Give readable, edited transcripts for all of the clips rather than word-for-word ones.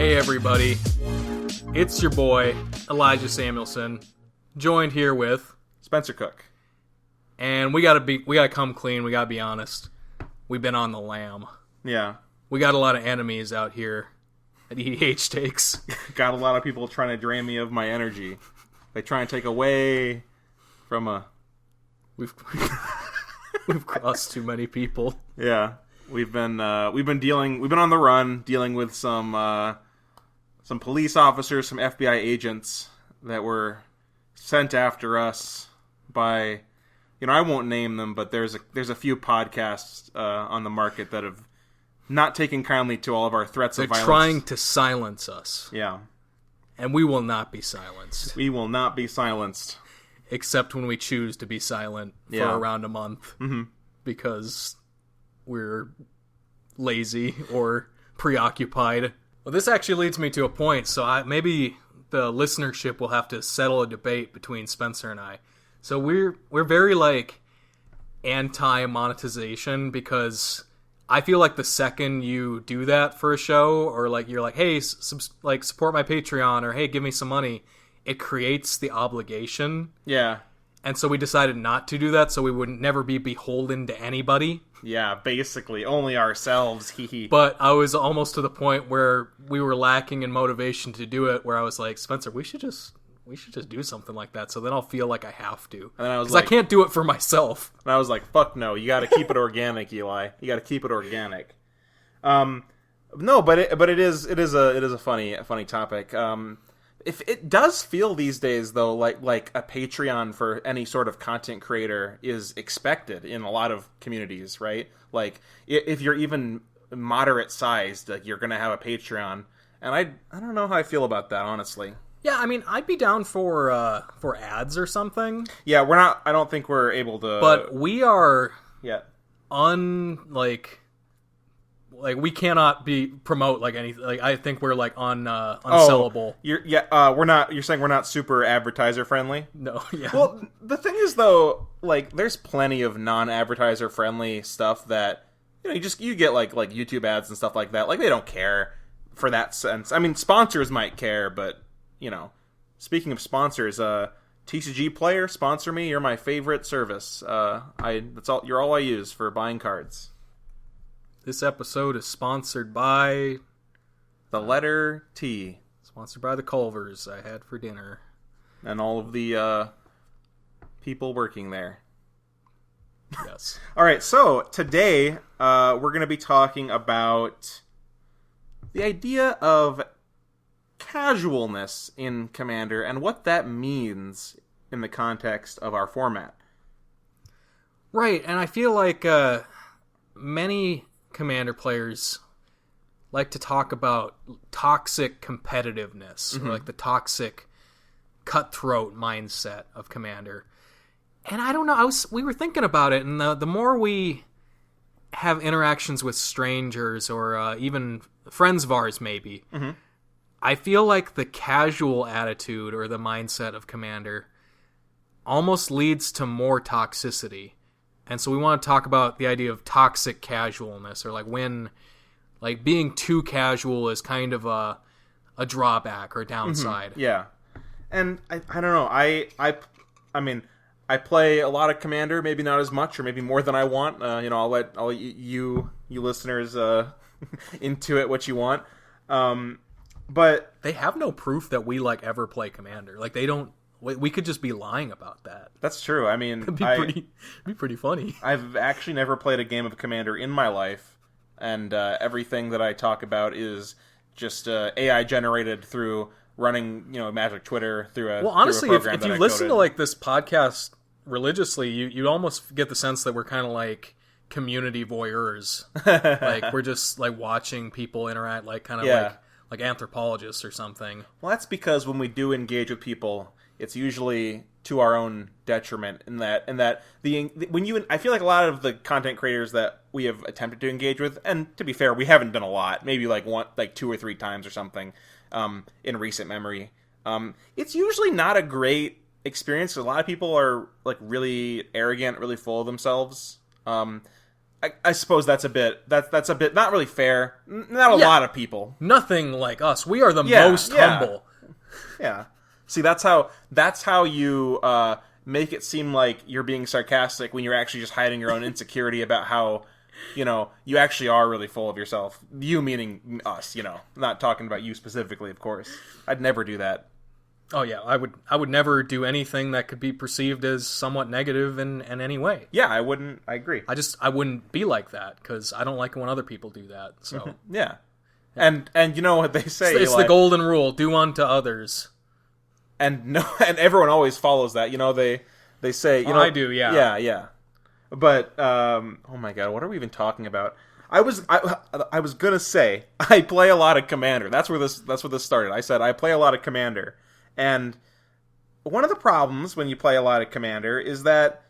Hey everybody, it's your boy, Elijah Samuelson, joined here with Spencer Cook. And we gotta come clean, we gotta be honest. We've been on the lam. Yeah. We got a lot of enemies out here at EDHTakes. Got a lot of people trying to drain me of my energy. They try and take away from We've crossed too many people. Yeah. We've been on the run, dealing with some police officers, some FBI agents that were sent after us by, I won't name them, but there's a few podcasts on the market that have not taken kindly to all of our threats of violence. They're trying to silence us. Yeah. And we will not be silenced. We will not be silenced. Except when we choose to be silent for around a month. Mm-hmm. Because we're lazy or preoccupied. Well, this actually leads me to a point, so maybe the listenership will have to settle a debate between Spencer and I. So we're very, anti-monetization, because I feel like the second you do that for a show, or, you're like, hey, support my Patreon, or hey, give me some money, it creates the obligation. Yeah. And so we decided not to do that, so we would never be beholden to anybody. Yeah, basically, only ourselves, hee. But I was almost to the point where we were lacking in motivation to do it, where I was like, Spencer, we should just do something like that, so then I'll feel like I have to. And I was like, I can't do it for myself. And I was like, fuck no, you gotta keep it organic, Eli. You gotta keep it organic. No, but it is a funny topic. If it does feel these days, though, like a Patreon for any sort of content creator is expected in a lot of communities, right? Like, if you're even moderate sized, you're gonna have a Patreon, and I don't know how I feel about that, honestly. Yeah, I mean, I'd be down for ads or something. Yeah, we're not. I don't think we're able to. But we are. Yeah. We cannot promote anything. I think we're unsellable. We're not. You're saying we're not super advertiser friendly? No. Yeah. Well, the thing is though, there's plenty of non-advertiser friendly stuff that you get like YouTube ads and stuff like that. They don't care for that sense. I mean, sponsors might care, but speaking of sponsors, TCG Player, sponsor me. You're my favorite service. You're all I use for buying cards. This episode is sponsored by the letter T. Sponsored by the Culvers I had for dinner. And all of the people working there. Yes. All right, so today we're going to be talking about the idea of casualness in Commander and what that means in the context of our format. Right, and I feel like many Commander players like to talk about toxic competitiveness, mm-hmm. or the toxic cutthroat mindset of Commander. And I don't know, we were thinking about it, and the more we have interactions with strangers or even friends of ours maybe, mm-hmm. I feel like the casual attitude or the mindset of Commander almost leads to more toxicity. And so we want to talk about the idea of toxic casualness, or when being too casual is kind of a drawback or a downside. Mm-hmm. Yeah. And I don't know. I mean, I play a lot of Commander, maybe not as much or maybe more than I want. I'll let you listeners intuit what you want. But they have no proof that we ever play Commander. They don't. We could just be lying about that. That's true. I mean, it'd be pretty funny. I've actually never played a game of Commander in my life, and everything that I talk about is just AI generated through running, Magic Twitter through a honestly, through a if you listen to this podcast religiously, you almost get the sense that we're kind of community voyeurs. We're just watching people interact, like anthropologists or something. Well, that's because when we do engage with people, it's usually to our own detriment. I feel like a lot of the content creators that we have attempted to engage with, and to be fair, we haven't done a lot, maybe 2 or 3 times or something, in recent memory. It's usually not a great experience, because a lot of people are really arrogant, really full of themselves. I suppose that's a bit not really fair. Not a lot of people. Nothing like us. We are the most humble. Yeah. See, that's how you make it seem like you're being sarcastic when you're actually just hiding your own insecurity about how, you actually are really full of yourself. You meaning us, not talking about you specifically, of course. I'd never do that. Oh yeah, I would never do anything that could be perceived as somewhat negative in any way. Yeah, I wouldn't. I agree. I wouldn't be like that because I don't like it when other people do that. So yeah. And you know what they say? It's the golden rule: do unto others. And everyone always follows that. They say, I do, yeah. Yeah. But oh my god, what are we even talking about? I was gonna say I play a lot of Commander. That's where this started. I said I play a lot of Commander. And one of the problems when you play a lot of Commander is that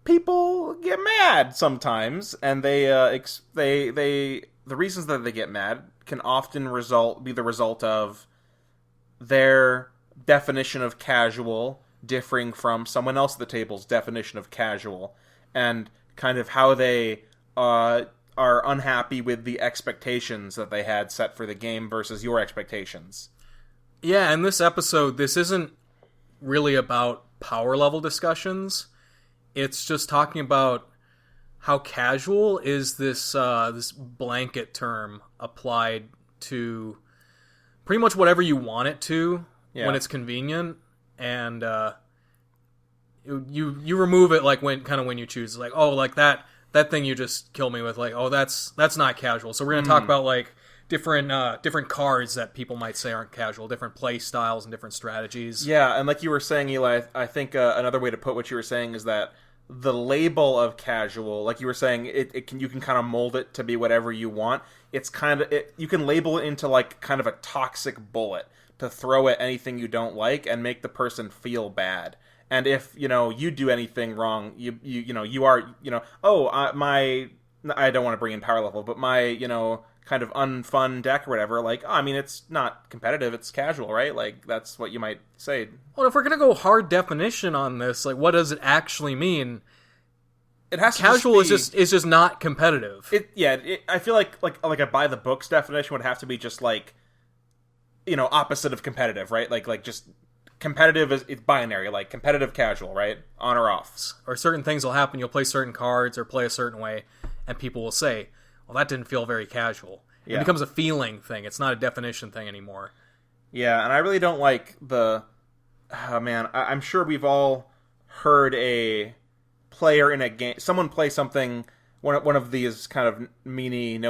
people get mad sometimes, and the reasons that they get mad can often be the result of their definition of casual differing from someone else at the table's definition of casual, and kind of how they are unhappy with the expectations that they had set for the game versus your expectations. Yeah, in this episode, this isn't really about power level discussions. It's just talking about how casual is this blanket term applied to pretty much whatever you want it to when it's convenient, and you remove it like when you choose, like, oh, like that thing you just killed me with, like, oh, that's not casual. So we're gonna talk about like different cards that people might say aren't casual, different play styles and different strategies. Yeah, and like you were saying, Eli, I think another way to put what you were saying is that the label of casual, like you were saying, you can kind of mold it to be whatever you want. It's you can label it into like kind of a toxic bullet to throw at anything you don't like and make the person feel bad. And if you do anything wrong, you are I don't want to bring in power level, but my kind of unfun deck or whatever, like, I mean, it's not competitive, it's casual, right? Like, that's what you might say. Well, if we're gonna go hard definition on this, like, what does it actually mean? It has casual to just is just not competitive. I feel like a by the books definition would have to be just like, opposite of competitive, right? Like just competitive it's binary, like competitive casual, right? On or off. Or certain things will happen, you'll play certain cards or play a certain way, and people will say, well, that didn't feel very casual. Yeah. It becomes a feeling thing. It's not a definition thing anymore. Yeah, and I really don't like I'm sure we've all heard a player in a game, someone play something, one of these kind of meanie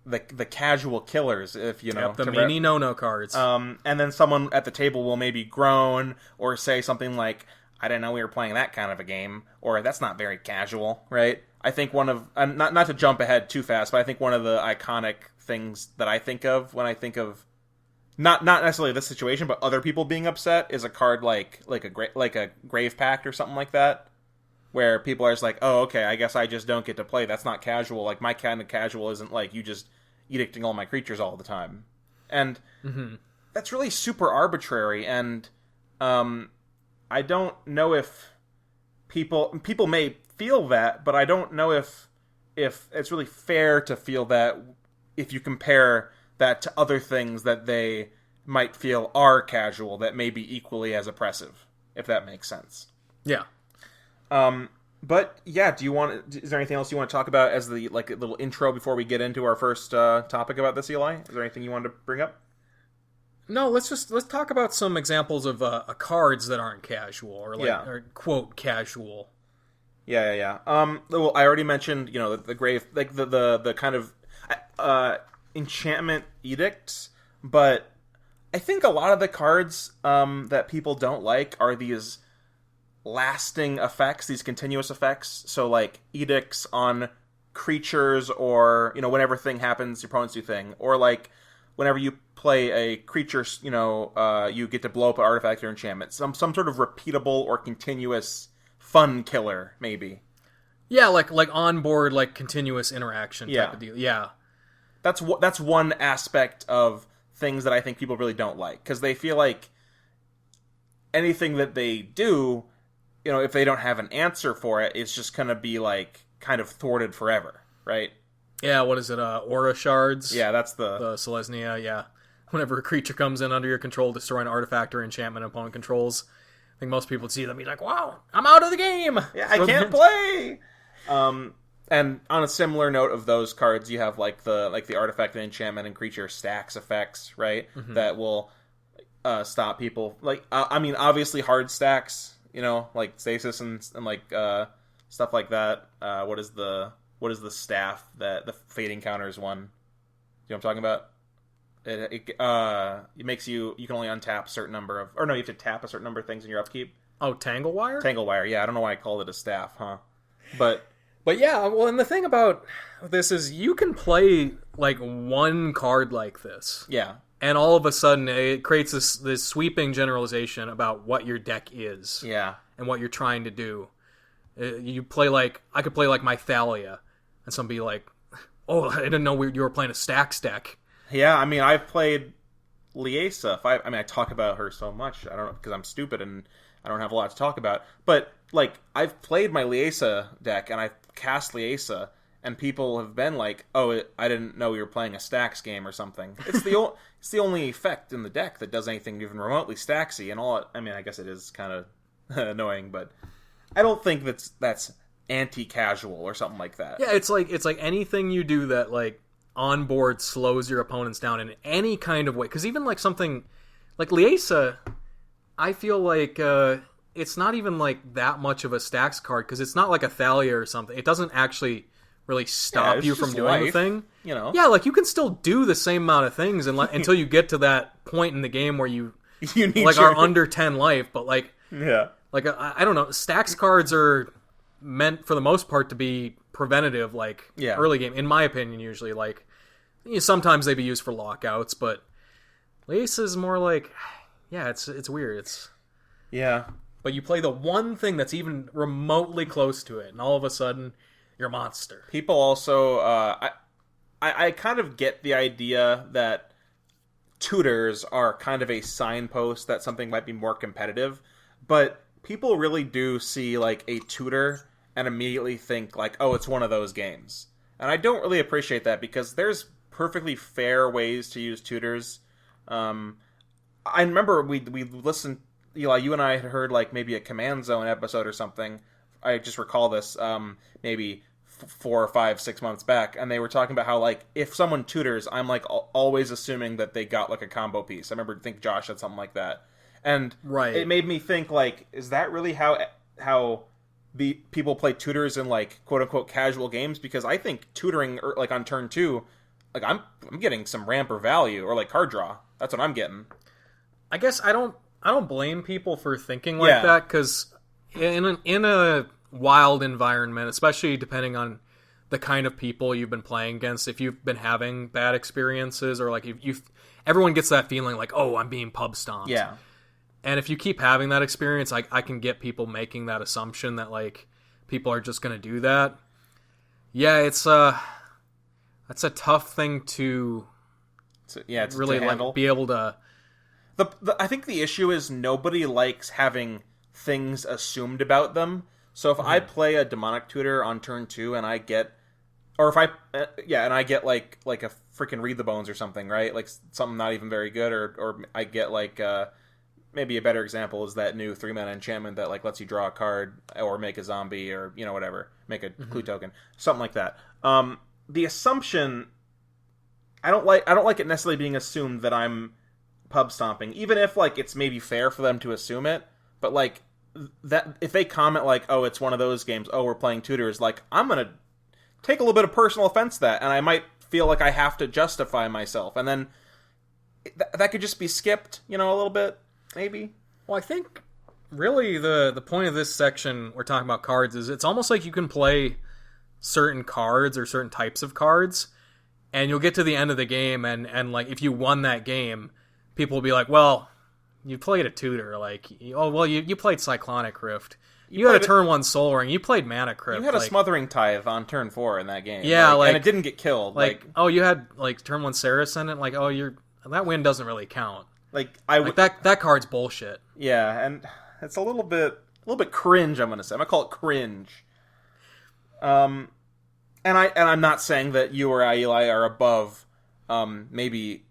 the casual killers, if the meanie no cards. And then someone at the table will maybe groan or say something like, I didn't know we were playing that kind of a game, or that's not very casual, right? I think one of, not to jump ahead too fast, but I think one of the iconic things that I think of when I think of not necessarily this situation, but other people being upset is a card like a Grave Pact or something like that, where people are just like, oh, okay, I guess I just don't get to play. That's not casual. Like, my kind of casual isn't like you just edicting all my creatures all the time. And that's really super arbitrary, and I don't know if people may feel that, but I don't know if it's really fair to feel that if you compare that to other things that they might feel are casual that may be equally as oppressive, if that makes sense. Yeah. But yeah, is there anything else you want to talk about as the like a little intro before we get into our first topic about this, Eli? Is there anything you wanted to bring up? No, let's talk about some examples of cards that aren't casual or or quote casual. Yeah. Well, I already mentioned, the grave, like the kind of enchantment edicts, but I think a lot of the cards that people don't like are these lasting effects, these continuous effects. So like edicts on creatures, or whenever thing happens, your opponents do thing, or like whenever you play a creature, you get to blow up an artifact or enchantment. Some sort of repeatable or continuous fun killer, maybe. Yeah, like onboard, like continuous interaction type of deal. Yeah. That's one aspect of things that I think people really don't like, because they feel like anything that they do, if they don't have an answer for it, it's just going to be like kind of thwarted forever, right? Yeah, what is it? Aura shards? Yeah, that's the Selesnya, yeah. Whenever a creature comes in under your control, destroy an artifact or enchantment opponent controls. I think most people see them and be like, wow, I'm out of the game! Yeah, I can't play! And on a similar note of those cards, you have like the artifact and enchantment and creature stacks effects, right? Mm-hmm. That will stop people. Like, I mean, obviously hard stacks, like stasis and like stuff like that. What is the staff that the fading counters one? You know what I'm talking about? It makes you can only untap a certain number of, or no, you have to tap a certain number of things in your upkeep. Oh, Tangle Wire? Tangle Wire, yeah. I don't know why I called it a staff, huh? But yeah, well, and the thing about this is you can play like one card like this. Yeah. And all of a sudden it creates this sweeping generalization about what your deck is. Yeah. And what you're trying to do. You play like, I could play like my Thalia, and somebody like, oh, I didn't know you were playing a stacks deck. Yeah, I mean, I've played Liesa. I talk about her so much. I don't know, because I'm stupid and I don't have a lot to talk about. But, like, I've played my Liesa deck, and I've cast Liesa, and people have been like, oh, I didn't know you were playing a stacks game or something. It's the it's the only effect in the deck that does anything even remotely stacksy, and all. I mean, I guess it is kind of annoying, but I don't think that's anti-casual or something like that. Yeah, it's like anything you do that, like, on board slows your opponents down in any kind of way. Because even like something like Liesa, I feel like it's not even like that much of a stacks card, because it's not like a Thalia or something. It doesn't actually really stop you from doing the thing. Yeah, like you can still do the same amount of things until you get to that point in the game where you need like are under 10 life. But like, yeah, like I don't know, stacks cards are meant for the most part to be preventative, like early game, in my opinion. Usually, like, sometimes they be used for lockouts, but Lace is more like, yeah, it's weird. But you play the one thing that's even remotely close to it, and all of a sudden you're a monster. People also, I kind of get the idea that tutors are kind of a signpost that something might be more competitive, but people really do see like a tutor and immediately think like, oh, it's one of those games. And I don't really appreciate that, because there's perfectly fair ways to use tutors. I remember we listened, Eli, you and I had heard like maybe a Command Zone episode or something. I just recall this maybe 4 or 5, 6 months back, and they were talking about how like if someone tutors, I'm like always assuming that they got like a combo piece. I think Josh said something like that. And it made me think like, is that really how the people play tutors in like quote unquote casual games? Because I think tutoring like on turn 2, like I'm getting some ramp or value or like card draw. That's what I'm getting. I guess I don't blame people for thinking like that, because in a wild environment, especially depending on the kind of people you've been playing against, if you've been having bad experiences, or like everyone gets that feeling like, oh, I'm being pub stomped. Yeah. And if you keep having that experience, I can get people making that assumption that like people are just going to do that. Yeah, that's a tough thing to really to handle. Like be able to. I think the issue is nobody likes having things assumed about them. So if I play a demonic tutor on turn 2 and I get, or if and I get like a freaking Read the Bones or something, right? Like something not even very good, or I get like maybe a better example is that new 3-mana enchantment that like lets you draw a card or make a zombie or whatever, make a clue token, something like that. The assumption, I don't like it necessarily being assumed that I'm pub stomping, even if like it's maybe fair for them to assume it, but like that if they comment like, oh, it's one of those games, oh, we're playing tutors, like I'm gonna take a little bit of personal offense to that, and I might feel like I have to justify myself, and then that could just be skipped, a little bit, maybe. Well, I think really the point of this section we're talking about cards is it's almost like you can play certain cards or certain types of cards, and you'll get to the end of the game, and like if you won that game, people will be like, well, you played a tutor, like, oh, well, you played Cyclonic Rift. You had a turn 1 Soul Ring. You played Mana Crypt. You had a Smothering Tithe on turn 4 in that game. Yeah, and it didn't get killed. Like, oh, you had like turn 1 Saracen, and like, oh, that win doesn't really count. That card's bullshit. Yeah, and it's a little bit cringe. I'm gonna say. I'm gonna call it cringe. I'm not saying that you or I, Eli, are above maybe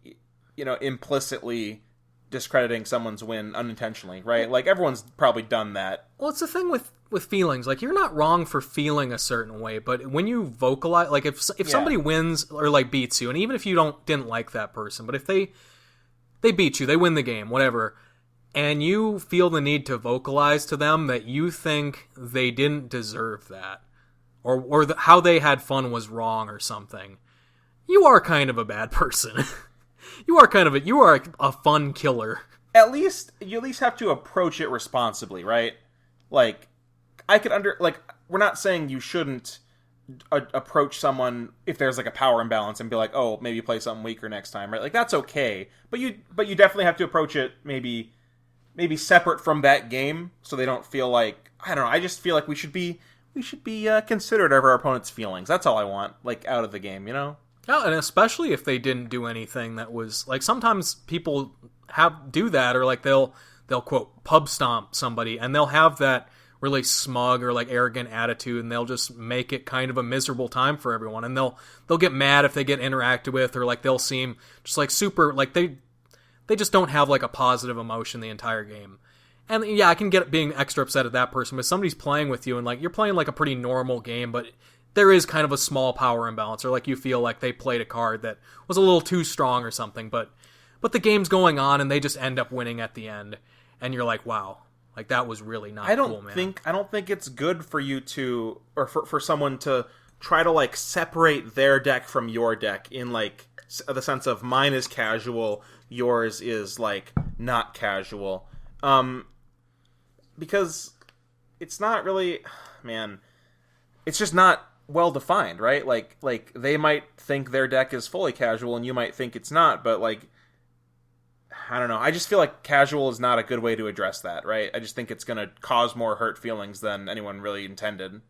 implicitly discrediting someone's win unintentionally, right? Like, everyone's probably done that. Well, it's the thing with feelings. Like, you're not wrong for feeling a certain way, but when you vocalize, like, if somebody wins or, like, beats you, and even if you didn't like that person, but if they beat you, they win the game, whatever, and you feel the need to vocalize to them that you think they didn't deserve that, or how they had fun was wrong or something, you are kind of a bad person. You are a fun killer. You at least have to approach it responsibly, right? Like, we're not saying you shouldn't approach someone if there's like a power imbalance and be like, oh, maybe play something weaker next time, right? Like, that's okay, but you definitely have to approach it maybe separate from that game, so they don't feel like, I don't know. I just feel like we should be considerate of our opponent's feelings. That's all I want, like, out of the game, you know? Yeah, and especially if they didn't do anything that was, like, sometimes people do that, or like they'll quote pub stomp somebody, and they'll have that really smug or like arrogant attitude, and they'll just make it kind of a miserable time for everyone, and they'll get mad if they get interacted with, or like they'll seem just like super, like they just don't have like a positive emotion the entire game. And yeah, I can get being extra upset at that person, but somebody's playing with you and like you're playing like a pretty normal game, but there is kind of a small power imbalance, or like you feel like they played a card that was a little too strong or something, but the game's going on and they just end up winning at the end, and you're like, wow, like that was really not cool, man. I don't think it's good for you to, or for someone to try to like separate their deck from your deck in like the sense of mine is casual, yours is like not casual, because it's not really, man, it's just not well defined, right? Like they might think their deck is fully casual and you might think it's not, but like, I don't know. I just feel like casual is not a good way to address that, right? I just think it's going to cause more hurt feelings than anyone really intended.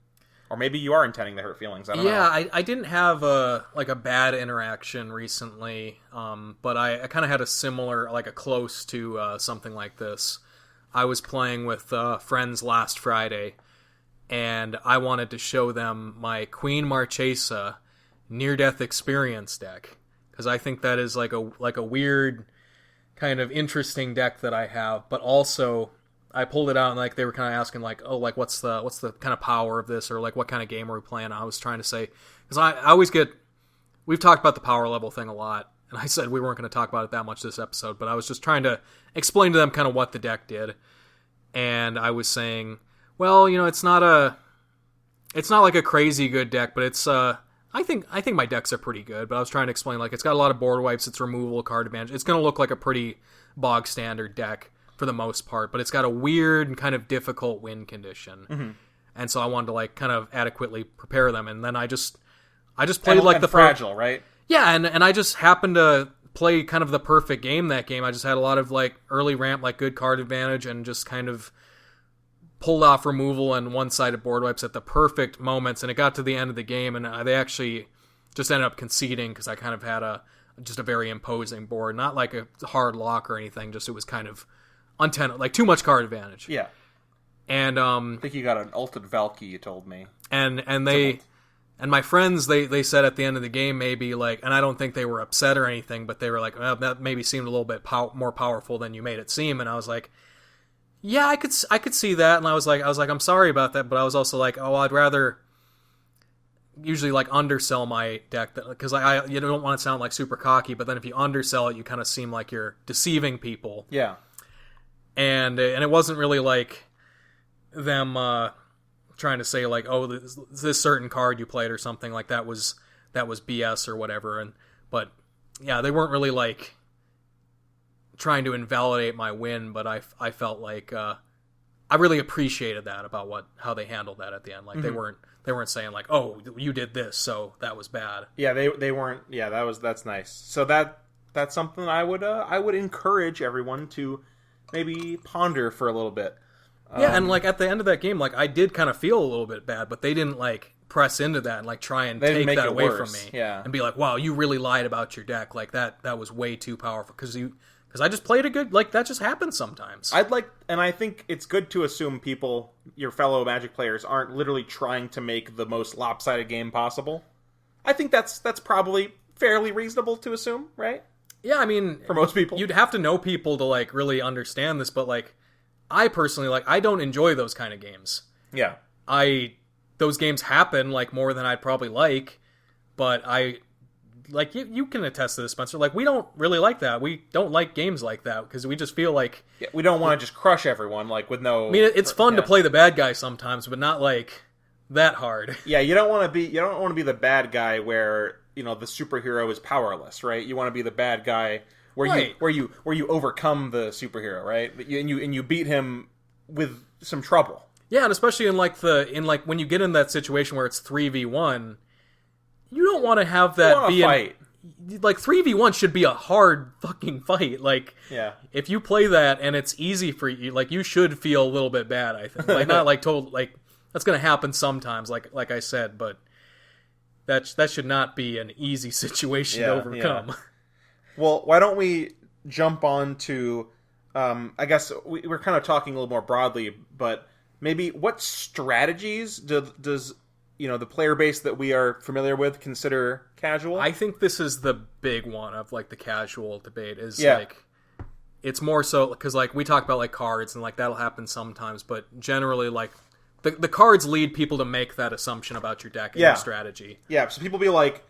Or maybe you are intending to hurt feelings. I don't know. Yeah, I didn't have a bad interaction recently, but I kind of had a similar, like a close to something like this. I was playing with friends last Friday, and I wanted to show them my Queen Marchesa near-death experience deck, because I think that is like a weird, kind of interesting deck that I have. But also, I pulled it out and like they were kind of asking like, oh, like what's the kind of power of this, or like what kind of game are we playing? I was trying to say, because I always we've talked about the power level thing a lot, and I said we weren't going to talk about it that much this episode, but I was just trying to explain to them kind of what the deck did, and I was saying, well, you know, it's not like a crazy good deck, but it's I think my decks are pretty good. But I was trying to explain, like, it's got a lot of board wipes, it's removal card advantage. It's going to look like a pretty bog standard deck for the most part, but it's got a weird and kind of difficult win condition. Mm-hmm. And so I wanted to like kind of adequately prepare them, and then I just played like the fragile, right? Yeah, and I just happened to play kind of the perfect game that game. I just had a lot of like early ramp, like good card advantage, and just kind of pulled off removal and one-sided board wipes at the perfect moments, and it got to the end of the game, and they actually just ended up conceding because I kind of had just a very imposing board, not like a hard lock or anything, just it was kind of like too much card advantage. Yeah. And I think you got an ulted Valky, you told me. And my friends, they said at the end of the game, maybe like, and I don't think they were upset or anything, but they were like, well, that maybe seemed a little bit more powerful than you made it seem. And I was like, yeah, I could see that. And I was like, I'm sorry about that, but I was also like, oh, I'd rather usually like undersell my deck, because you don't want to sound like super cocky, but then if you undersell it, you kind of seem like you're deceiving people. Yeah. And it wasn't really like them trying to say like, oh, this certain card you played or something like that was BS or whatever. But yeah, they weren't really like trying to invalidate my win, but I felt like I really appreciated that about how they handled that at the end. Like mm-hmm. they weren't saying like, oh, you did this, so that was bad. Yeah, they weren't. Yeah, that's nice. So that's something I would encourage everyone to maybe ponder for a little bit. Yeah, and like at the end of that game, like I did kind of feel a little bit bad, but they didn't like press into that and like try and take that away from me. Yeah. And be like, wow, you really lied about your deck. Like that was way too powerful, because Because I just played a good, like, that just happens sometimes. And I think it's good to assume people, your fellow Magic players, aren't literally trying to make the most lopsided game possible. I think that's probably fairly reasonable to assume, right? Yeah, I mean... For most people. You'd have to know people to, like, really understand this, but, like, I personally, like, I don't enjoy those kind of games. Yeah. Those games happen, like, more than I'd probably like, but like, you can attest to this, Spencer. Like, we don't really like that. We don't like games like that, because we just feel like... Yeah, we don't want to just crush everyone, like, with no... I mean, it's fun to play the bad guy sometimes, but not, like, that hard. Yeah, you don't want to be the bad guy where, you know, the superhero is powerless, right? You want to be the bad guy where you overcome the superhero, right? And you beat him with some trouble. Yeah, and especially in when you get in that situation where it's 3v1, you don't want to have that be fight. Like 3v1 should be a hard fucking fight. Like, yeah, if you play that and it's easy for you, like, you should feel a little bit bad. I think, like, not like like that's gonna happen sometimes. Like I said, but that should not be an easy situation to overcome. Yeah. Well, why don't we jump on to? I guess we're kind of talking a little more broadly, but maybe what strategies does the player base that we are familiar with consider casual? I think this is the big one of, like, the casual debate is, like, it's more so because, like, we talk about, like, cards and, like, that'll happen sometimes, but generally, like, the cards lead people to make that assumption about your deck and your strategy. Yeah, so people be like,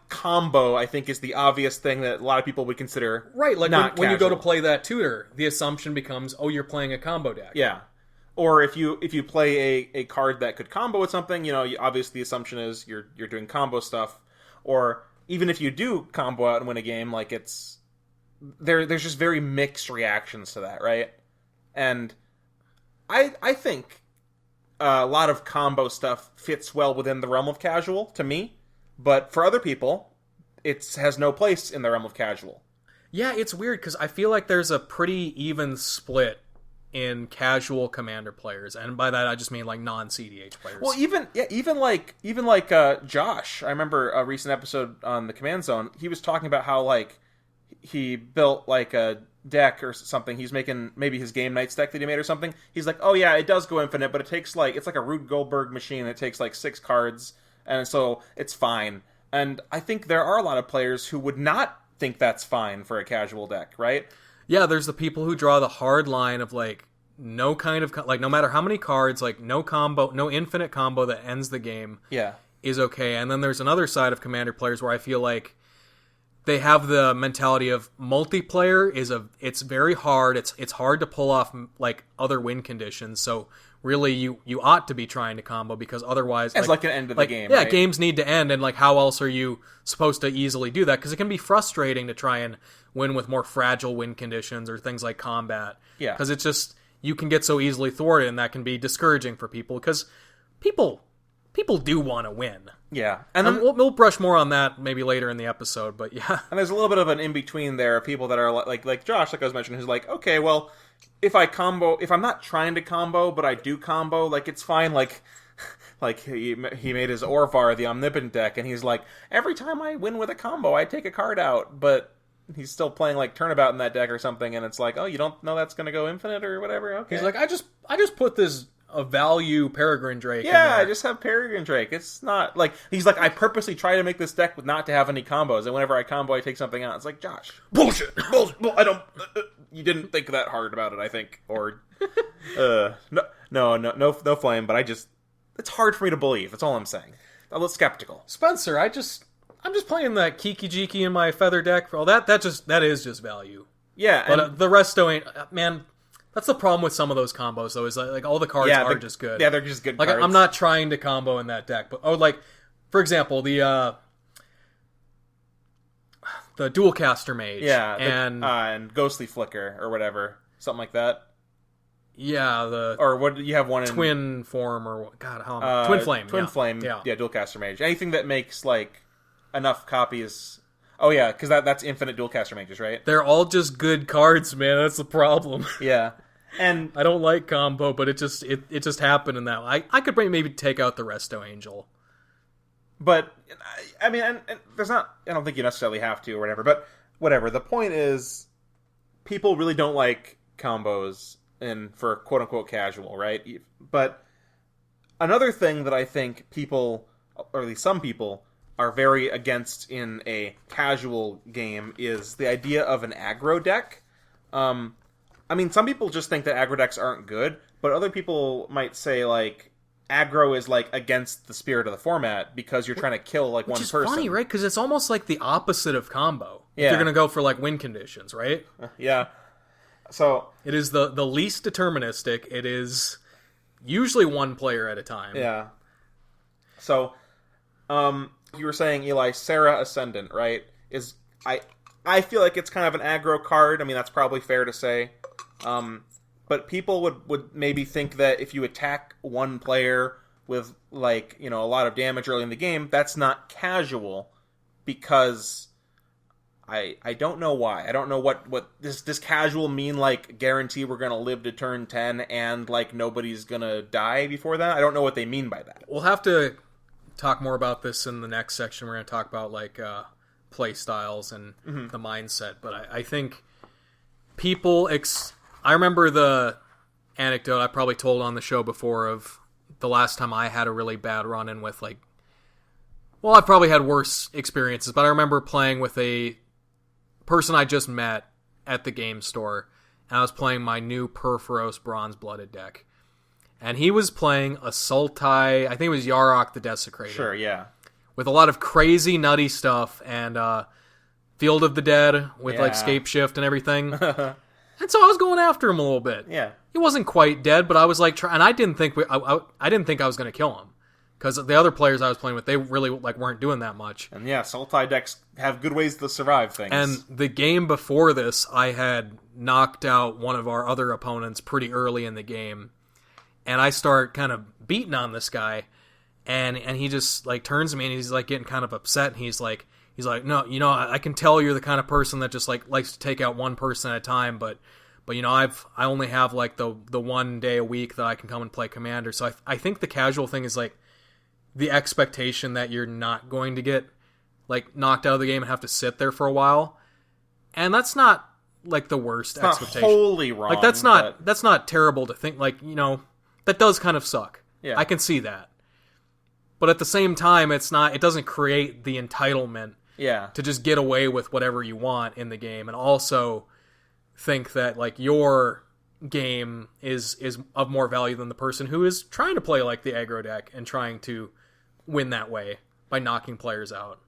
combo, I think, is the obvious thing that a lot of people would consider right. Like, when you go to casual. play that tutor, the assumption becomes, oh, you're playing a combo deck. Yeah. Or if you play a card that could combo with something, obviously the assumption is you're doing combo stuff. Or even if you do combo out and win a game, like, there's just very mixed reactions to that, right? And I think a lot of combo stuff fits well within the realm of casual to me, but for other people, it has no place in the realm of casual. Yeah, it's weird because I feel like there's a pretty even split in casual Commander players, and by that I just mean, like, non-CDH players. Well, even like Josh, I remember a recent episode on the Command Zone. He was talking about how, like, he built, like, a deck or something. He's making maybe his game nights deck that he made or something. He's like, oh yeah, it does go infinite, but it takes, like, it's like a Rube Goldberg machine. It takes, like, 6 cards, and so it's fine. And I think there are a lot of players who would not think that's fine for a casual deck, right? Yeah, there's the people who draw the hard line of, like, no kind of, like, no matter how many cards, like, no combo, no infinite combo that ends the game is okay. And then there's another side of Commander players where I feel like they have the mentality of multiplayer it's very hard. It's hard to pull off, like, other win conditions. So really you ought to be trying to combo because otherwise it's like an end of the game. Yeah, right? Games need to end, and, like, how else are you supposed to easily do that? Because it can be frustrating to try and win with more fragile win conditions or things like combat. Yeah. Because it's just, you can get so easily thwarted, and that can be discouraging for people because people do want to win. Yeah. And then we'll brush more on that maybe later in the episode, but yeah. And there's a little bit of an in-between there of people that are like Josh, like I was mentioning, who's like, okay, well, if I'm not trying to combo, but I do combo, like, it's fine. Like he made his Orvar the Omnipotent deck, and he's like, every time I win with a combo, I take a card out, but he's still playing, like, Turnabout in that deck or something, and it's like, oh, you don't know that's going to go infinite or whatever? Okay. He's like, I just put this a value Peregrine Drake. Yeah, I just have Peregrine Drake. It's not like he's like, I purposely try to make this deck with not to have any combos, and whenever I combo, I take something out. It's like, Josh, bullshit. I don't. You didn't think that hard about it, I think, or no flame. But it's hard for me to believe. That's all I'm saying. I'm a little skeptical. Spencer, I'm just playing that Kiki Jiki in my feather deck. Well, that is just value. Yeah, but the resto ain't, man. That's the problem with some of those combos, though, is like all the cards are just good. Yeah, they're just good like, cards. I'm not trying to combo in that deck, but like, for example, the Dualcaster Mage. Yeah, and Ghostly Flicker or whatever, something like that. Yeah, or what you have one in Twin Form or Twin Flame. Twin Flame. Yeah, Dualcaster Mage. Anything that makes, like, enough copies. Oh yeah, because that's infinite Dualcaster Mages, right? They're all just good cards, man. That's the problem. Yeah. And I don't like combo, but it just happened in that. I could maybe take out the Resto Angel, but I mean, and there's not. I don't think you necessarily have to or whatever. But whatever. The point is, people really don't like combos for quote unquote casual, right? But another thing that I think people, or at least some people, are very against in a casual game is the idea of an aggro deck. I mean, some people just think that aggro decks aren't good, but other people might say, like, aggro is, like, against the spirit of the format because you're trying to kill, like, one person. Which is funny, right? Because it's almost like the opposite of combo. Yeah. If you're going to go for, like, win conditions, right? Yeah. So... It is the least deterministic. It is usually one player at a time. Yeah. So, you were saying, Eli, Sarah Ascendant, right? I feel like it's kind of an aggro card. I mean, that's probably fair to say. But people would maybe think that if you attack one player with, like, you know, a lot of damage early in the game, that's not casual, because I don't know why. I don't know what does casual mean, like, guarantee we're gonna live to turn 10 and, like, nobody's gonna die before that? I don't know what they mean by that. We'll have to talk more about this in the next section. We're going to talk about, like, Playstyles and the mindset. But I think people... I remember the anecdote I probably told on the show before of the last time I had a really bad run-in with, like... Well, I've probably had worse experiences, but I remember playing with a person I just met at the game store, and I was playing my new Perforos Bronze-Blooded deck. And he was playing a Sultai... I think it was Yarok the Desecrator. Sure, yeah. With a lot of crazy, nutty stuff, and Field of the Dead with, like, Scape Shift and everything. And so I was going after him a little bit. Yeah. He wasn't quite dead, but I was like, and I didn't think I didn't think I was going to kill him, because the other players I was playing with, they really, like, weren't doing that much. And yeah, Sultai decks have good ways to survive things. And the game before this, I had knocked out one of our other opponents pretty early in the game, and I start kind of beating on this guy, and he just, like, turns to me and he's, like, getting kind of upset, and he's like, no, you know, I can tell you're the kind of person that just, like, likes to take out one person at a time, but you know, I only have, like, the 1 day a week that I can come and play Commander. So I think the casual thing is, like, the expectation that you're not going to get, like, knocked out of the game and have to sit there for a while. And that's not, like, the worst expectation. Not wholly wrong. Like, that's not terrible to think. Like, you know, that does kind of suck. Yeah. I can see that. But at the same time, it doesn't create the entitlement to just get away with whatever you want in the game, and also think that, like, your game is of more value than the person who is trying to play, like, the aggro deck and trying to win that way by knocking players out.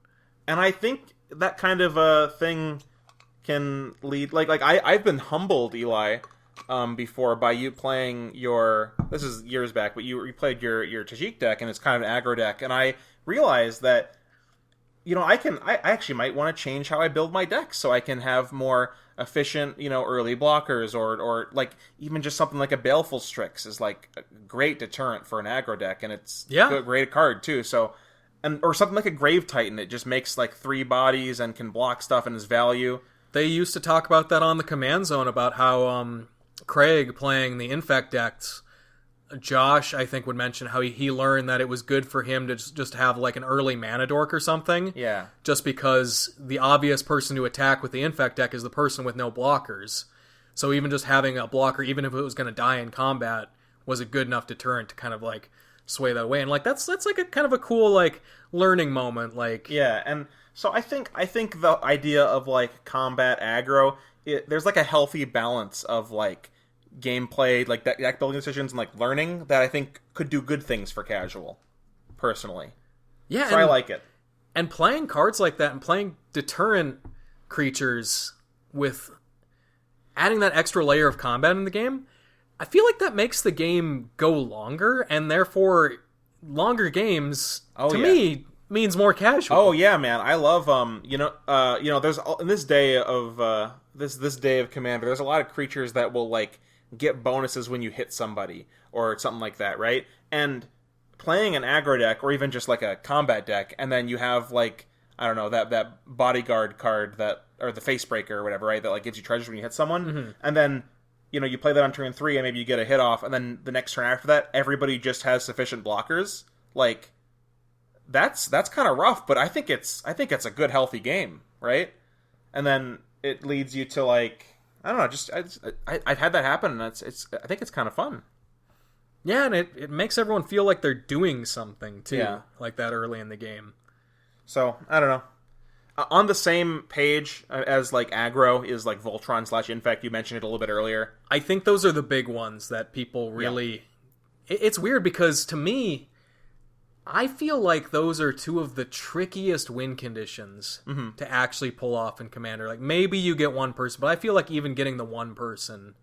And I think that kind of a thing can lead, like I've been humbled, Eli, before by you playing your, this is years back, but you played your Tajik deck, and it's kind of an aggro deck, and I realized that, you know, I actually might want to change how I build my deck so I can have more efficient, you know, early blockers, or like, even just something like a Baleful Strix is, like, a great deterrent for an aggro deck, and it's a great card too. So, or something like a Grave Titan, it just makes, like, 3 bodies and can block stuff and is value. They used to talk about that on the Command Zone, about how Craig playing the Infect decks, Josh, I think, would mention how he learned that it was good for him to just have, like, an early mana dork or something. Yeah. Just because the obvious person to attack with the Infect deck is the person with no blockers. So even just having a blocker, even if it was going to die in combat, was a good enough deterrent to kind of, like, sway that away. And, like, that's like a kind of a cool, like, learning moment. Like, yeah, and so I think the idea of, like, combat aggro, there's, like, a healthy balance of, like, gameplay, like, deck building decisions, and, like, learning that I think could do good things for casual, personally. Yeah, so I like it. And playing cards like that and playing deterrent creatures with adding that extra layer of combat in the game, I feel like that makes the game go longer, and therefore longer games to me means more casual. Oh yeah, man, I love there's in this day of this day of Commander, there's a lot of creatures that will, like, get bonuses when you hit somebody or something like that, right? And playing an aggro deck, or even just, like, a combat deck, and then you have, like, I don't know, that bodyguard card or the Facebreaker or whatever, right? That, like, gives you treasures when you hit someone, and then, you know, you play that on turn 3 and maybe you get a hit off, and then the next turn after that, everybody just has sufficient blockers. Like, that's kind of rough, but I think it's a good, healthy game, right? And then it leads you to, like, I don't know. I've had that happen, and I think it's kind of fun. Yeah, and it makes everyone feel like they're doing something too, Yeah. like that early in the game. So I don't know. On the same page as like aggro is like Voltron/Infect. You mentioned it a little bit earlier. I think those are the big ones that people really. Yeah. It's weird because to me, I feel like those are two of the trickiest win conditions to actually pull off in Commander. Like maybe you get one person, but I feel like even getting the one person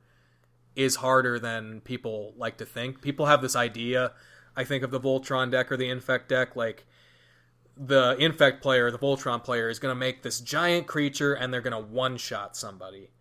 is harder than people like to think. People have this idea, I think, of the Voltron deck or the Infect deck, like the Infect player, the Voltron player is going to make this giant creature and they're going to one-shot somebody.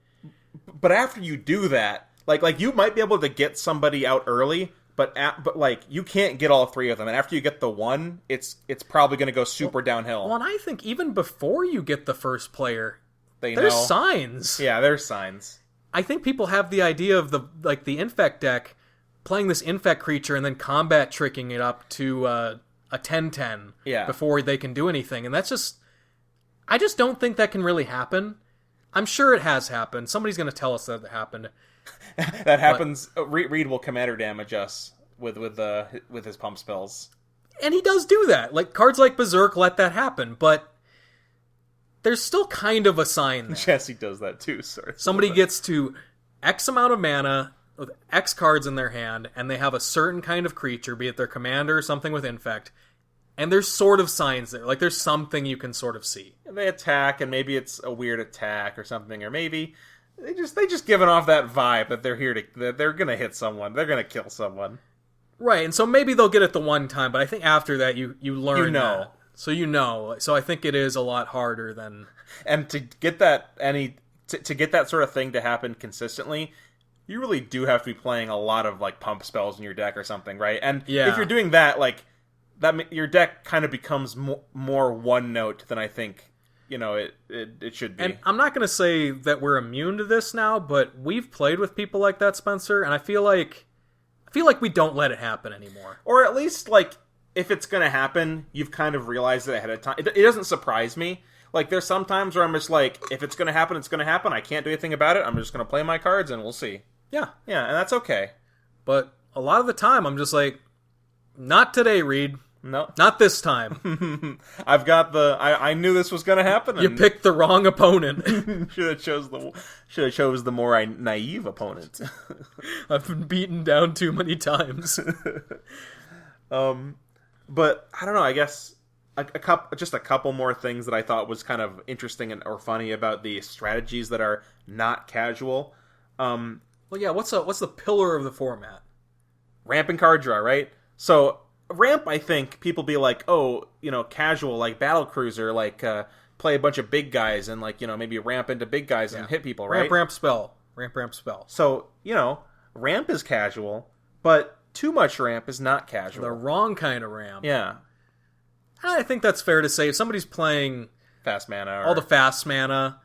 But after you do that, like you might be able to get somebody out early, but like you can't get all three of them. And after you get the one, it's probably going to go super downhill. Well, and I think even before you get the first player, there's know. signs. Yeah, there's signs. I think people have the idea of the Infect deck playing this Infect creature and then combat tricking it up to a 10/10 before they can do anything. And that's just... I just don't think that can really happen. I'm sure it has happened. Somebody's going to tell us that it happened. That happens. Reed will commander damage us with his pump spells. And he does do that. Like, cards like Berserk let that happen, but there's still kind of a sign there. Jesse does that too, sorry. Somebody gets to X amount of mana with X cards in their hand, and they have a certain kind of creature, be it their commander or something with Infect, and there's sort of signs there. Like, there's something you can sort of see. And they attack, and maybe it's a weird attack or something, or maybe they just giving off that vibe that they're gonna hit someone, they're gonna kill someone. Right, and so maybe they'll get it the one time, but I think after that you learn that. So you know. So I think it is a lot harder than... And to get that to get that sort of thing to happen consistently, you really do have to be playing a lot of like pump spells in your deck or something, right? And if you're doing that, like that, your deck kind of becomes more one note than I think it should be. And I'm not going to say that we're immune to this now, but we've played with people like that, Spencer, and I feel like we don't let it happen anymore. Or at least like if it's going to happen, you've kind of realized it ahead of time. It doesn't surprise me. Like, there's some times where I'm just like, if it's going to happen, it's going to happen. I can't do anything about it. I'm just going to play my cards, and we'll see. Yeah. Yeah, and that's okay. But a lot of the time, I'm just like, not today, Reed. No. Not this time. I've got I knew this was going to happen. You picked the wrong opponent. Should have chose the more naive opponent. I've been beaten down too many times. But, I don't know, I guess... just a couple more things that I thought was kind of interesting or funny about the strategies that are not casual. Well, yeah, what's the pillar of the format? Ramp and card draw, right? So ramp, I think people be like, oh, casual, like battle cruiser, like play a bunch of big guys and like maybe ramp into big guys and hit people, right? Ramp spell. So ramp is casual, but too much ramp is not casual. The wrong kind of ramp. Yeah. I think that's fair to say. If somebody's playing fast mana, all the fast mana,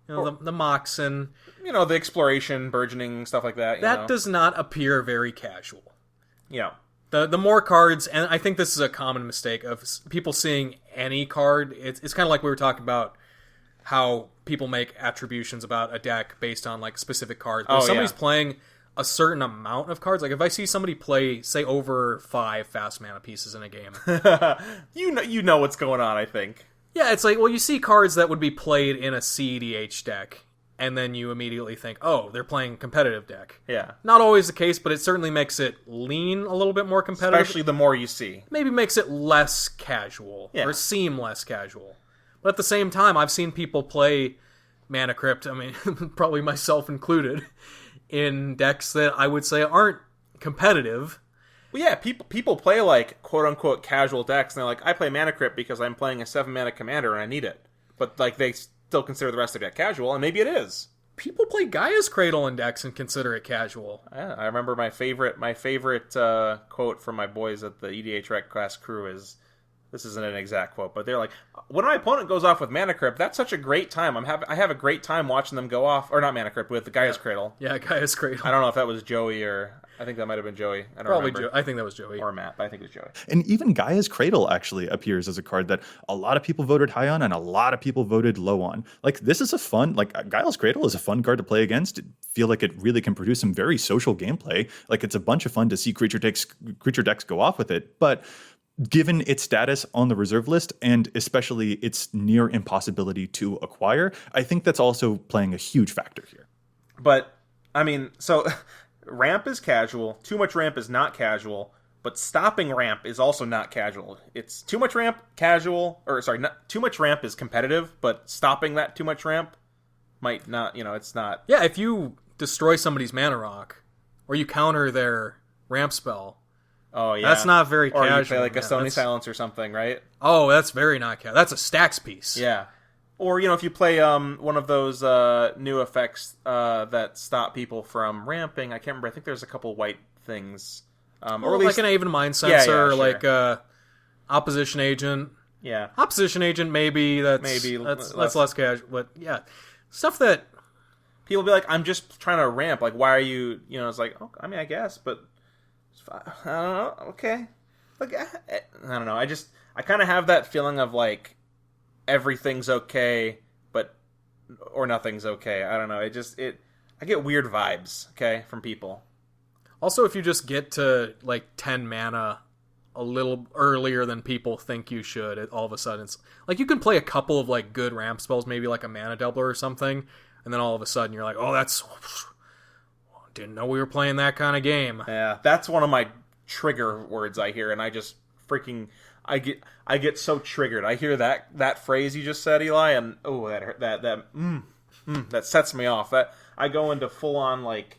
the Moxen, the exploration, burgeoning, stuff like that. That does not appear very casual. Yeah. The more cards, and I think this is a common mistake of people seeing any card. It's kind of like we were talking about how people make attributions about a deck based on like specific cards. But if somebody's playing a certain amount of cards, like if I see somebody play, say, over 5 fast mana pieces in a game, you know what's going on. I think. Yeah, it's like, well, you see cards that would be played in a EDH deck, and then you immediately think, oh, they're playing a competitive deck. Yeah, not always the case, but it certainly makes it lean a little bit more competitive. Especially the more you see, maybe makes it less casual or seem less casual. But at the same time, I've seen people play Mana Crypt. I mean, probably myself included, in decks that I would say aren't competitive. Well, yeah, people play like quote-unquote casual decks, and they're like, I play Mana Crypt because I'm playing a 7-mana commander and I need it. But like they still consider the rest of the deck casual, and maybe it is. People play Gaia's Cradle in decks and consider it casual. Yeah, I remember my favorite quote from my boys at the EDH Rec Class crew is, this isn't an exact quote, but they're like, when my opponent goes off with Mana Crypt, that's such a great time. I have a great time watching them go off, or not Mana Crypt, with the Gaia's Cradle. Yeah, Gaia's Cradle. I don't know if that was Joey or I think that might have been Joey. I don't Probably remember. I think that was Joey. Or Matt, but I think it was Joey. And even Gaia's Cradle actually appears as a card that a lot of people voted high on and a lot of people voted low on. Like, this is a fun, like, Gaia's Cradle is a fun card to play against. I feel like it really can produce some very social gameplay. Like, it's a bunch of fun to see creature decks go off with it. But given its status on the reserve list, and especially its near impossibility to acquire, I think that's also playing a huge factor here. But, I mean, so... Ramp is casual, too much ramp is not casual, but stopping ramp is also not casual. It's too much ramp, casual, or sorry, too much ramp is competitive, but stopping that too much ramp might not, it's not. Yeah, if you destroy somebody's mana rock, or you counter their ramp spell, oh yeah, that's not very casual. Or you play like a Stony Silence or something, right? Oh, that's very not casual. That's a stacks piece. Yeah. Or, if you play one of those new effects that stop people from ramping, I can't remember, I think there's a couple white things. Or at least, like an Even Mind Sensor, sure. like Opposition Agent. Yeah. Opposition Agent, maybe that's less casual. But yeah, stuff that... People be like, I'm just trying to ramp, like, why are you... it's like, oh, I mean, I guess, but... I don't know, okay. Like, I don't know, I kind of have that feeling of, like... everything's okay, or nothing's okay. I don't know. I get weird vibes, okay, from people. Also, if you just get to, like, 10 mana a little earlier than people think you should, all of a sudden, it's... Like, you can play a couple of, like, good ramp spells, maybe like a mana doubler or something, and then all of a sudden you're like, oh, that's... Didn't know we were playing that kind of game. Yeah, that's one of my trigger words I hear, and I just freaking... I get so triggered. I hear that phrase you just said, Eli, and that sets me off. That I go into full on like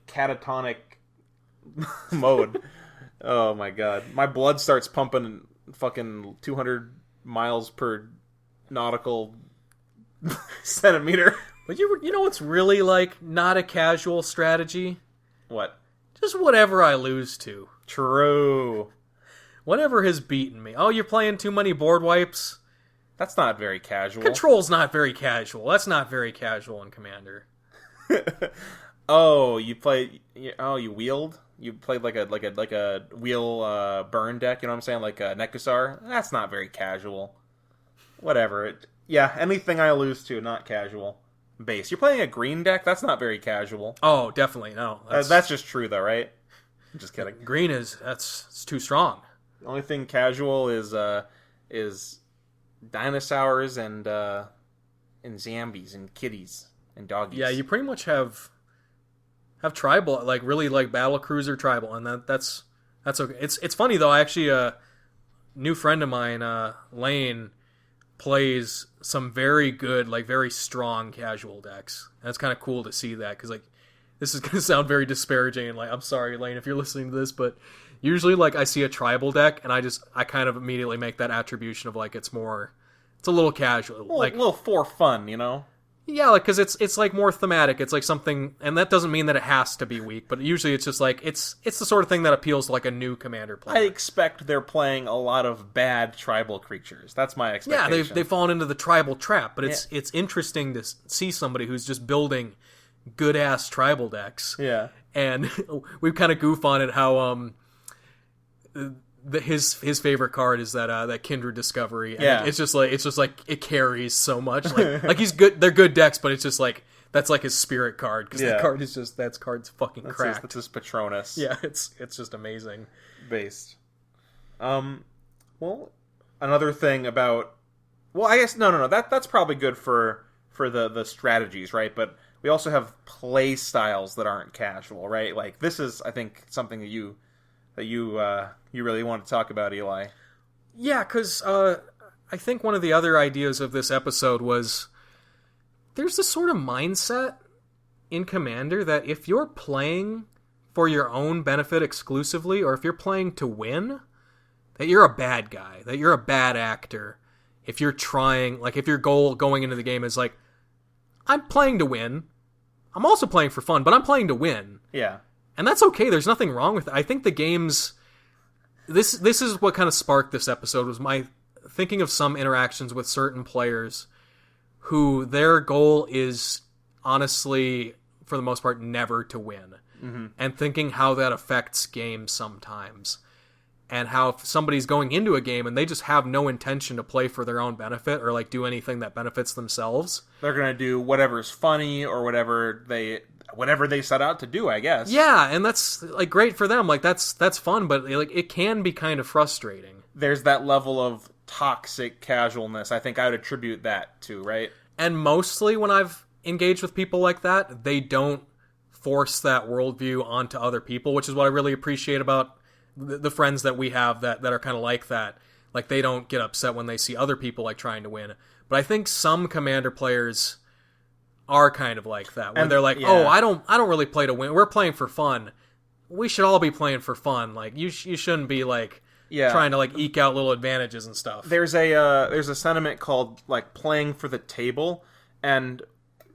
catatonic mode. Oh my god, my blood starts pumping fucking 200 miles per nautical centimeter. But you know what's really like not a casual strategy? What? Just whatever I lose to. True. Whatever has beaten me. Oh, you're playing too many board wipes? That's not very casual. Control's not very casual. That's not very casual in Commander. Oh, you wheeled? You played like a wheel burn deck, you know what I'm saying? Like a Nekusar? That's not very casual. Whatever. Yeah, anything I lose to, not casual. Base. You're playing a green deck? That's not very casual. Oh, definitely. No. That's just true, though, right? I'm just kidding. Green it's too strong. The only thing casual is dinosaurs and zombies and kitties and doggies. Yeah, you pretty much have tribal, like really like battle cruiser tribal, and that's okay. It's funny though. Actually, a new friend of mine, Lane, plays some very good, like very strong casual decks, and it's kind of cool to see that because like this is gonna sound very disparaging, and like I'm sorry, Lane, if you're listening to this, but. Usually, like, I see a tribal deck, and I kind of immediately make that attribution of, like, it's a little casual. Like, a little for fun, you know? Yeah, like, because it's, like, more thematic. It's, like, something, and that doesn't mean that it has to be weak, but usually it's just, like, it's the sort of thing that appeals to, like, a new Commander player. I expect they're playing a lot of bad tribal creatures. That's my expectation. Yeah, they've fallen into the tribal trap, but it's interesting to see somebody who's just building good-ass tribal decks. Yeah. And we kind of goof on it how, his favorite card is that Kindred Discovery. And yeah, it's just like it carries so much. Like he's good. They're good decks, but it's just like that's like his spirit card because that card's fucking cracked. That's his Patronus. Yeah, it's just amazing. Based. Well, another thing about. Well, I guess no. That's probably good for the strategies, right? But we also have play styles that aren't casual, right? Like this is, I think, something that you really want to talk about, Eli. Yeah, because I think one of the other ideas of this episode was there's this sort of mindset in Commander that if you're playing for your own benefit exclusively, or if you're playing to win, that you're a bad guy, that you're a bad actor. If you're trying, like if your goal going into the game is like, I'm playing to win, I'm also playing for fun, but I'm playing to win. Yeah. And that's okay. There's nothing wrong with it. I think the game's This is what kind of sparked this episode, was my thinking of some interactions with certain players who their goal is honestly, for the most part, never to win. Mm-hmm. And thinking how that affects games sometimes. And how if somebody's going into a game and they just have no intention to play for their own benefit or like do anything that benefits themselves. They're going to do whatever's funny or whatever they set out to do, I guess. Yeah, and that's like great for them. Like that's fun, but like it can be kind of frustrating. There's that level of toxic casualness. I think I would attribute that to, right? And mostly when I've engaged with people like that, they don't force that worldview onto other people, which is what I really appreciate about the friends that we have that are kind of like that. Like, they don't get upset when they see other people, like, trying to win. But I think some Commander players are kind of like that, where they're like, oh, I don't really play to win. We're playing for fun. We should all be playing for fun. Like, you shouldn't be, like, trying to, like, eke out little advantages and stuff. There's a sentiment called, like, playing for the table, and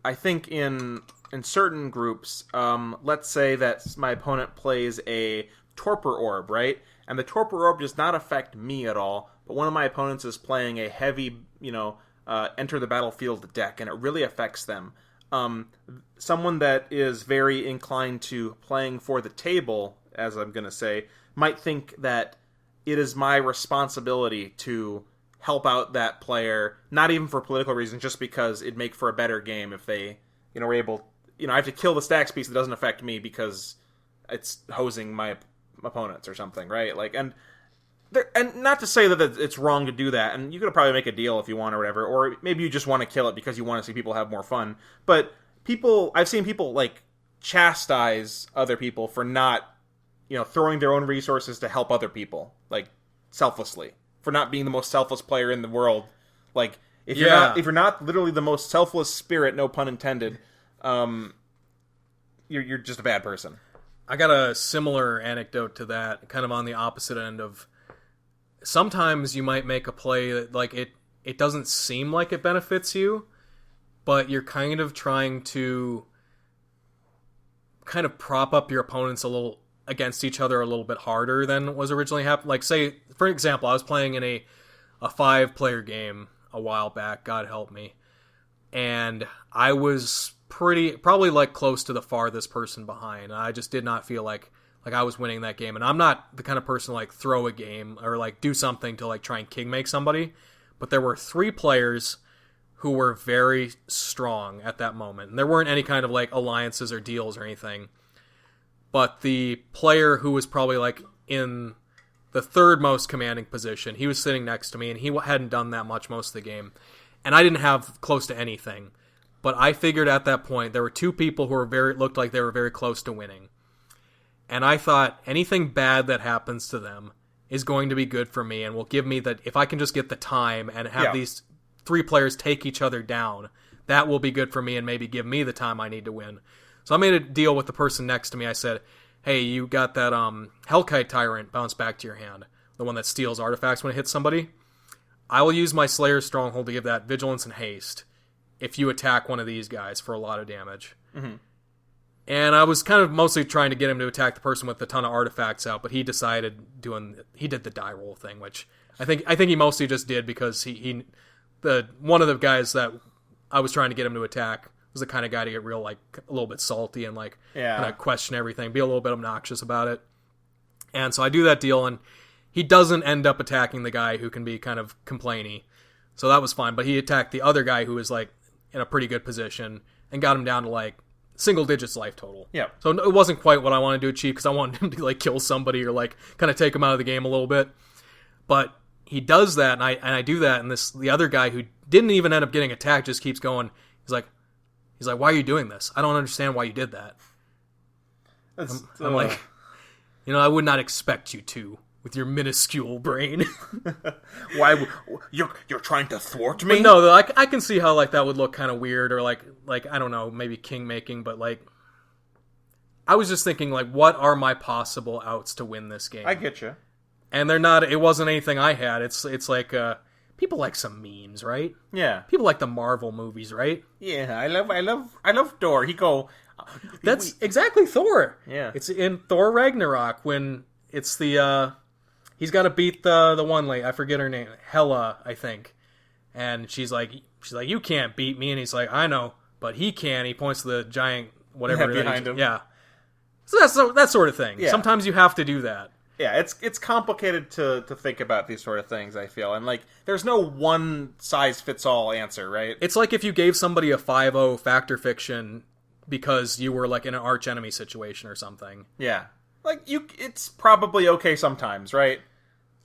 I think in certain groups, let's say that my opponent plays a Torpor Orb, right? And the Torpor Orb does not affect me at all, but one of my opponents is playing a heavy, enter the battlefield deck, and it really affects them. Someone that is very inclined to playing for the table, as I'm going to say, might think that it is my responsibility to help out that player, not even for political reasons, just because it'd make for a better game if they, were able, I have to kill the stacks piece that doesn't affect me because it's hosing my opponents or something, right? Like, and not to say that it's wrong to do that, and you could probably make a deal if you want or whatever, or maybe you just want to kill it because you want to see people have more fun. But I've seen people like chastise other people for not, throwing their own resources to help other people, like selflessly, for not being the most selfless player in the world. Like, if you're not literally the most selfless spirit, no pun intended, you're just a bad person. I got a similar anecdote to that, kind of on the opposite end of, sometimes you might make a play that, like, it doesn't seem like it benefits you, but you're kind of trying to kind of prop up your opponents a little against each other a little bit harder than was originally happening. Like, say, for example, I was playing in a 5-player game a while back, God help me, and I was probably like close to the farthest person behind. I just did not feel like I was winning that game. And I'm not the kind of person to like throw a game or like do something to like try and king make somebody. But there were 3 players who were very strong at that moment. And there weren't any kind of like alliances or deals or anything. But the player who was probably like in the 3rd most commanding position, he was sitting next to me and he hadn't done that much most of the game. And I didn't have close to anything. But I figured at that point there were 2 people who looked like they were very close to winning. And I thought anything bad that happens to them is going to be good for me and will give me that, if I can just get the time and have these 3 players take each other down, that will be good for me and maybe give me the time I need to win. So I made a deal with the person next to me. I said, hey, you got that Hellkite Tyrant bounce back to your hand, the one that steals artifacts when it hits somebody. I will use my Slayer's Stronghold to give that Vigilance and Haste if you attack one of these guys for a lot of damage. Mm-hmm. And I was kind of mostly trying to get him to attack the person with a ton of artifacts out, but he did the die roll thing, which I think he mostly just did because one of the guys that I was trying to get him to attack was the kind of guy to get real, like, a little bit salty and like kind of question everything, be a little bit obnoxious about it. And so I do that deal, and he doesn't end up attacking the guy who can be kind of complainy. So that was fine, but he attacked the other guy who was like in a pretty good position and got him down to like single digits life total. Yeah. So it wasn't quite what I wanted to achieve because I wanted him to like kill somebody or like kind of take him out of the game a little bit. But he does that, and I do that, and the other guy who didn't even end up getting attacked just keeps going. He's like, why are you doing this? I don't understand why you did that. I'm like, I would not expect you to, with your minuscule brain. Why you're trying to thwart me? But no, I can see how like that would look kind of weird, or like I don't know, maybe king making, but like I was just thinking like, what are my possible outs to win this game? I get you. And they're not. It wasn't anything I had. It's like people like some memes, right? Yeah. People like the Marvel movies, right? Yeah, I love Thor. That's exactly Thor. Yeah. It's in Thor Ragnarok when it's the he's got to beat the one lady. I forget her name. Hella, I think. And she's like, you can't beat me. And he's like, I know, but he can. He points to the giant whatever behind him. Yeah. So that's that sort of thing. Yeah. Sometimes you have to do that. Yeah, it's complicated to think about these sort of things, I feel. And, like, there's no one-size-fits-all answer, right? It's like if you gave somebody a 5-0 fact or fiction because you were, like, in an arch-enemy situation or something. Yeah. Like, it's probably okay sometimes, right?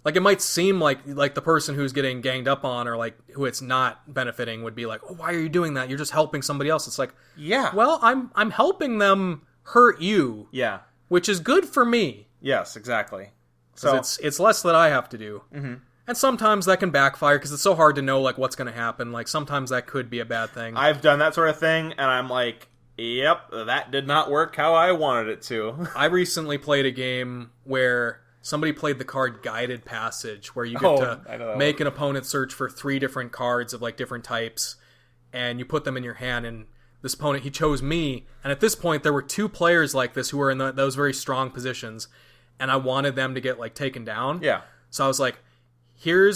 Like, it might seem like the person who's getting ganged up on or, like, who it's not benefiting would be like, oh, why are you doing that? You're just helping somebody else. It's like, yeah. Well, I'm helping them hurt you. Yeah. Which is good for me. Yes, exactly. So it's less that I have to do. Mm-hmm. And sometimes that can backfire because it's so hard to know, like, what's going to happen. Like, sometimes that could be a bad thing. I've done that sort of thing, and I'm like, yep, that did not work how I wanted it to. I recently played a game where somebody played the card Guided Passage, where you get to make an opponent search for 3 different cards of, like, different types, and you put them in your hand, and this opponent, he chose me, and at this point, there were 2 players like this who were in those very strong positions, and I wanted them to get, like, taken down. Yeah. So I was like, you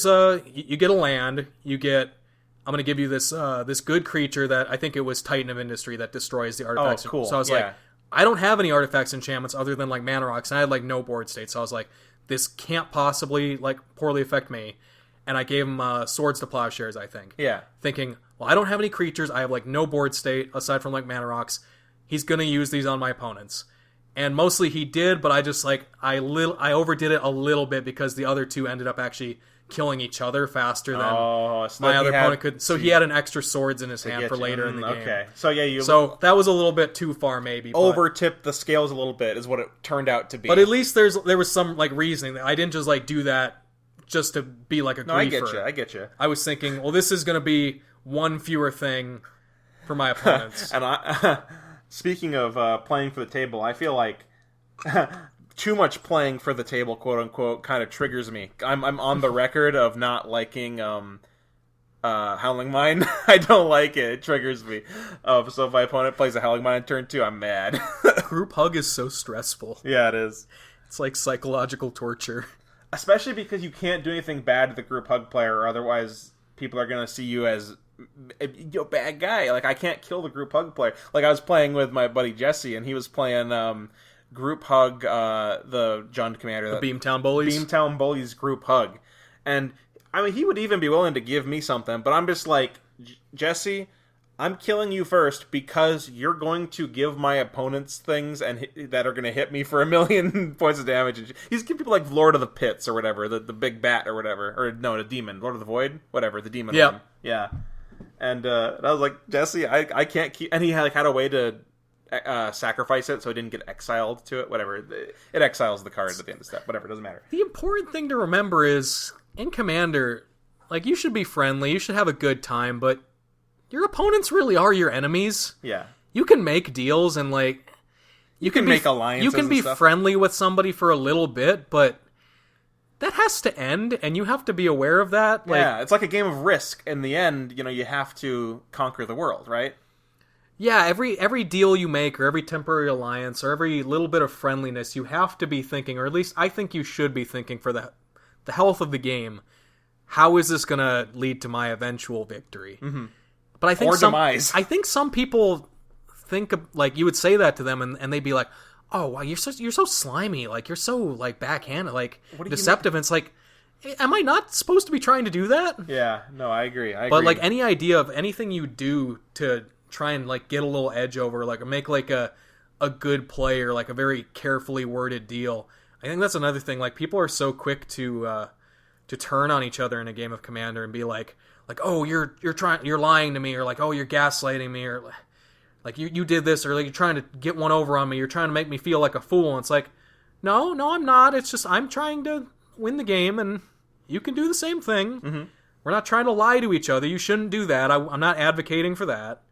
get a land, I'm going to give you this this good creature that, I think it was Titan of Industry, that destroys the artifacts. Oh, cool. So I was like, I don't have any artifacts enchantments other than, like, mana rocks, and I had, like, no board state, so I was like, this can't possibly, like, poorly affect me. And I gave him Swords to Plowshares, I think. Yeah. Thinking, well, I don't have any creatures, I have, like, no board state, aside from, like, mana rocks. He's going to use these on my opponents. And mostly he did, but I just, like, I overdid it a little bit because the other 2 ended up actually killing each other faster than my other opponent could. So he had an extra swords in his hand for later in the game. Okay. So yeah, so that was a little bit too far, maybe. Overtipped the scales a little bit is what it turned out to be. But at least there was some, like, reasoning. I didn't just, like, do that just to be like a griefer. No, I get you. I was thinking, well, this is going to be one fewer thing for my opponents. And speaking of playing for the table, I feel like too much playing for the table, quote unquote, kind of triggers me. I'm on the record of not liking Howling Mine. I don't like it. It triggers me. So if my opponent plays a Howling Mine on turn 2, I'm mad. Group hug is so stressful. Yeah, it is. It's like psychological torture. Especially because you can't do anything bad to the group hug player, or otherwise people are going to see you as a bad guy. Like, I can't kill the group hug player. Like, I was playing with my buddy Jesse, and he was playing group hug, the John Commander. The Beamtown Bullies? Beamtown Bullies group hug. And, I mean, he would even be willing to give me something, but I'm just like, Jesse, I'm killing you first because you're going to give my opponents things that are going to hit me for 1,000,000 points of damage. He's giving people like Lord of the Pits or whatever, the big bat or whatever. Or no, the demon. Lord of the Void? Whatever, the demon one. Yeah. And I was like, Jesse, I can't keep... And he had a way to sacrifice it so he didn't get exiled to it. Whatever. It exiles the card at the end of the step. Whatever, it doesn't matter. The important thing to remember is, in Commander, like, you should be friendly, you should have a good time, but your opponents really are your enemies. Yeah. You can make deals and, like... You can make alliances. You can be friendly with somebody for a little bit, but that has to end, and you have to be aware of that. Yeah, it's like a game of Risk. In the end, you have to conquer the world, right? Yeah, every deal you make, or every temporary alliance, or every little bit of friendliness, you have to be thinking, or at least I think you should be thinking for the health of the game, how is this going to lead to my eventual victory? Mm-hmm. But I think demise. I think some people think like you would say that to them, and they'd be like, "Oh, wow, you're so slimy, like you're so like backhanded, like deceptive." And it's like, am I not supposed to be trying to do that? Yeah, no, I agree. But like any idea of anything you do to try and like get a little edge over, like make like a good play or like a very carefully worded deal. I think that's another thing. Like people are so quick to turn on each other in a game of Commander and be like, oh, you're lying to me, or like, oh, you're gaslighting me, or like you did this, or like you're trying to get one over on me, you're trying to make me feel like a fool. And it's like, no, I'm not. It's just I'm trying to win the game, and you can do the same thing. Mm-hmm. We're not trying to lie to each other. You shouldn't do that. I'm not advocating for that.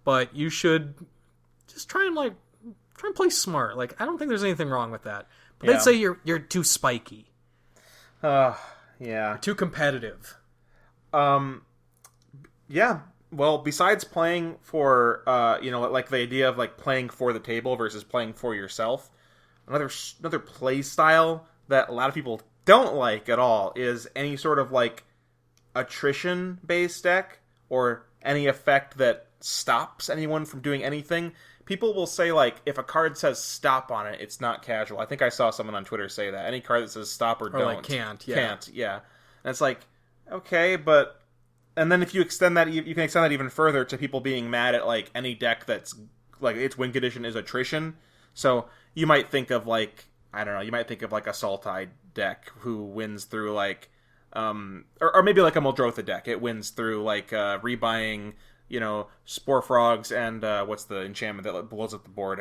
But you should just try and play smart. Like, I don't think there's anything wrong with that. But they'd say you're too spiky. Yeah. You're too competitive. Yeah. Well, besides playing for, like the idea of like playing for the table versus playing for yourself, another play style that a lot of people don't like at all is any sort of like attrition based deck or any effect that stops anyone from doing anything. People will say like if a card says stop on it, it's not casual. I think I saw someone on Twitter say that. Any card that says stop or don't. Like can't, yeah. And it's like, okay, but and then if you extend that, you can extend that even further to people being mad at like any deck that's like its win condition is attrition. So you might think of like, I don't know, you might think of like a Sultai deck who wins through like or maybe like a Muldrotha deck. It wins through like rebuying, Spore Frogs and what's the enchantment that blows up the board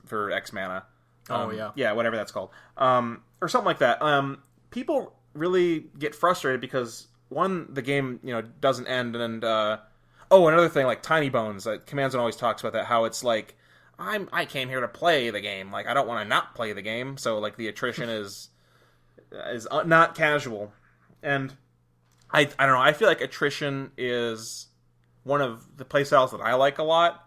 for X mana? Yeah, whatever that's called. Or something like that. People really get frustrated because one, the game doesn't end, and another thing like Tiny Bones. Command Zone always talks about that. How it's like I came here to play the game. Like I don't want to not play the game. So like the attrition is not casual. And I don't know. I feel like attrition is one of the playstyles that I like a lot,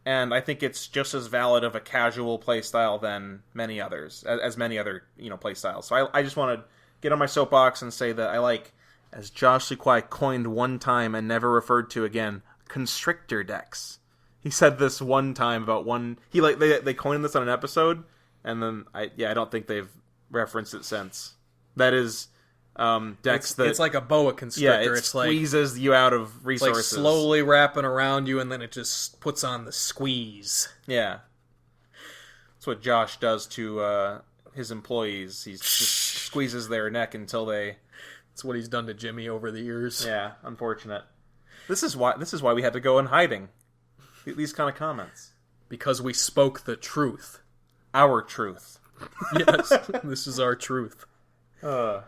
and I think it's just as valid of a casual playstyle than many others, as many other playstyles. So I just want to get on my soapbox and say that I like, as Josh Sequoia coined one time and never referred to again, constrictor decks. He said this one time about one. They coined this on an episode, and then I don't think they've referenced it since. That is. Decks it's like a boa constrictor. Yeah, it squeezes you out of resources. Like slowly wrapping around you, and then it just puts on the squeeze. Yeah. That's what Josh does to his employees. He just squeezes their neck until they... That's what he's done to Jimmy over the years. Yeah, unfortunate. This is why we had to go in hiding. These kind of comments. Because we spoke the truth. Our truth. Yes, this is our truth. What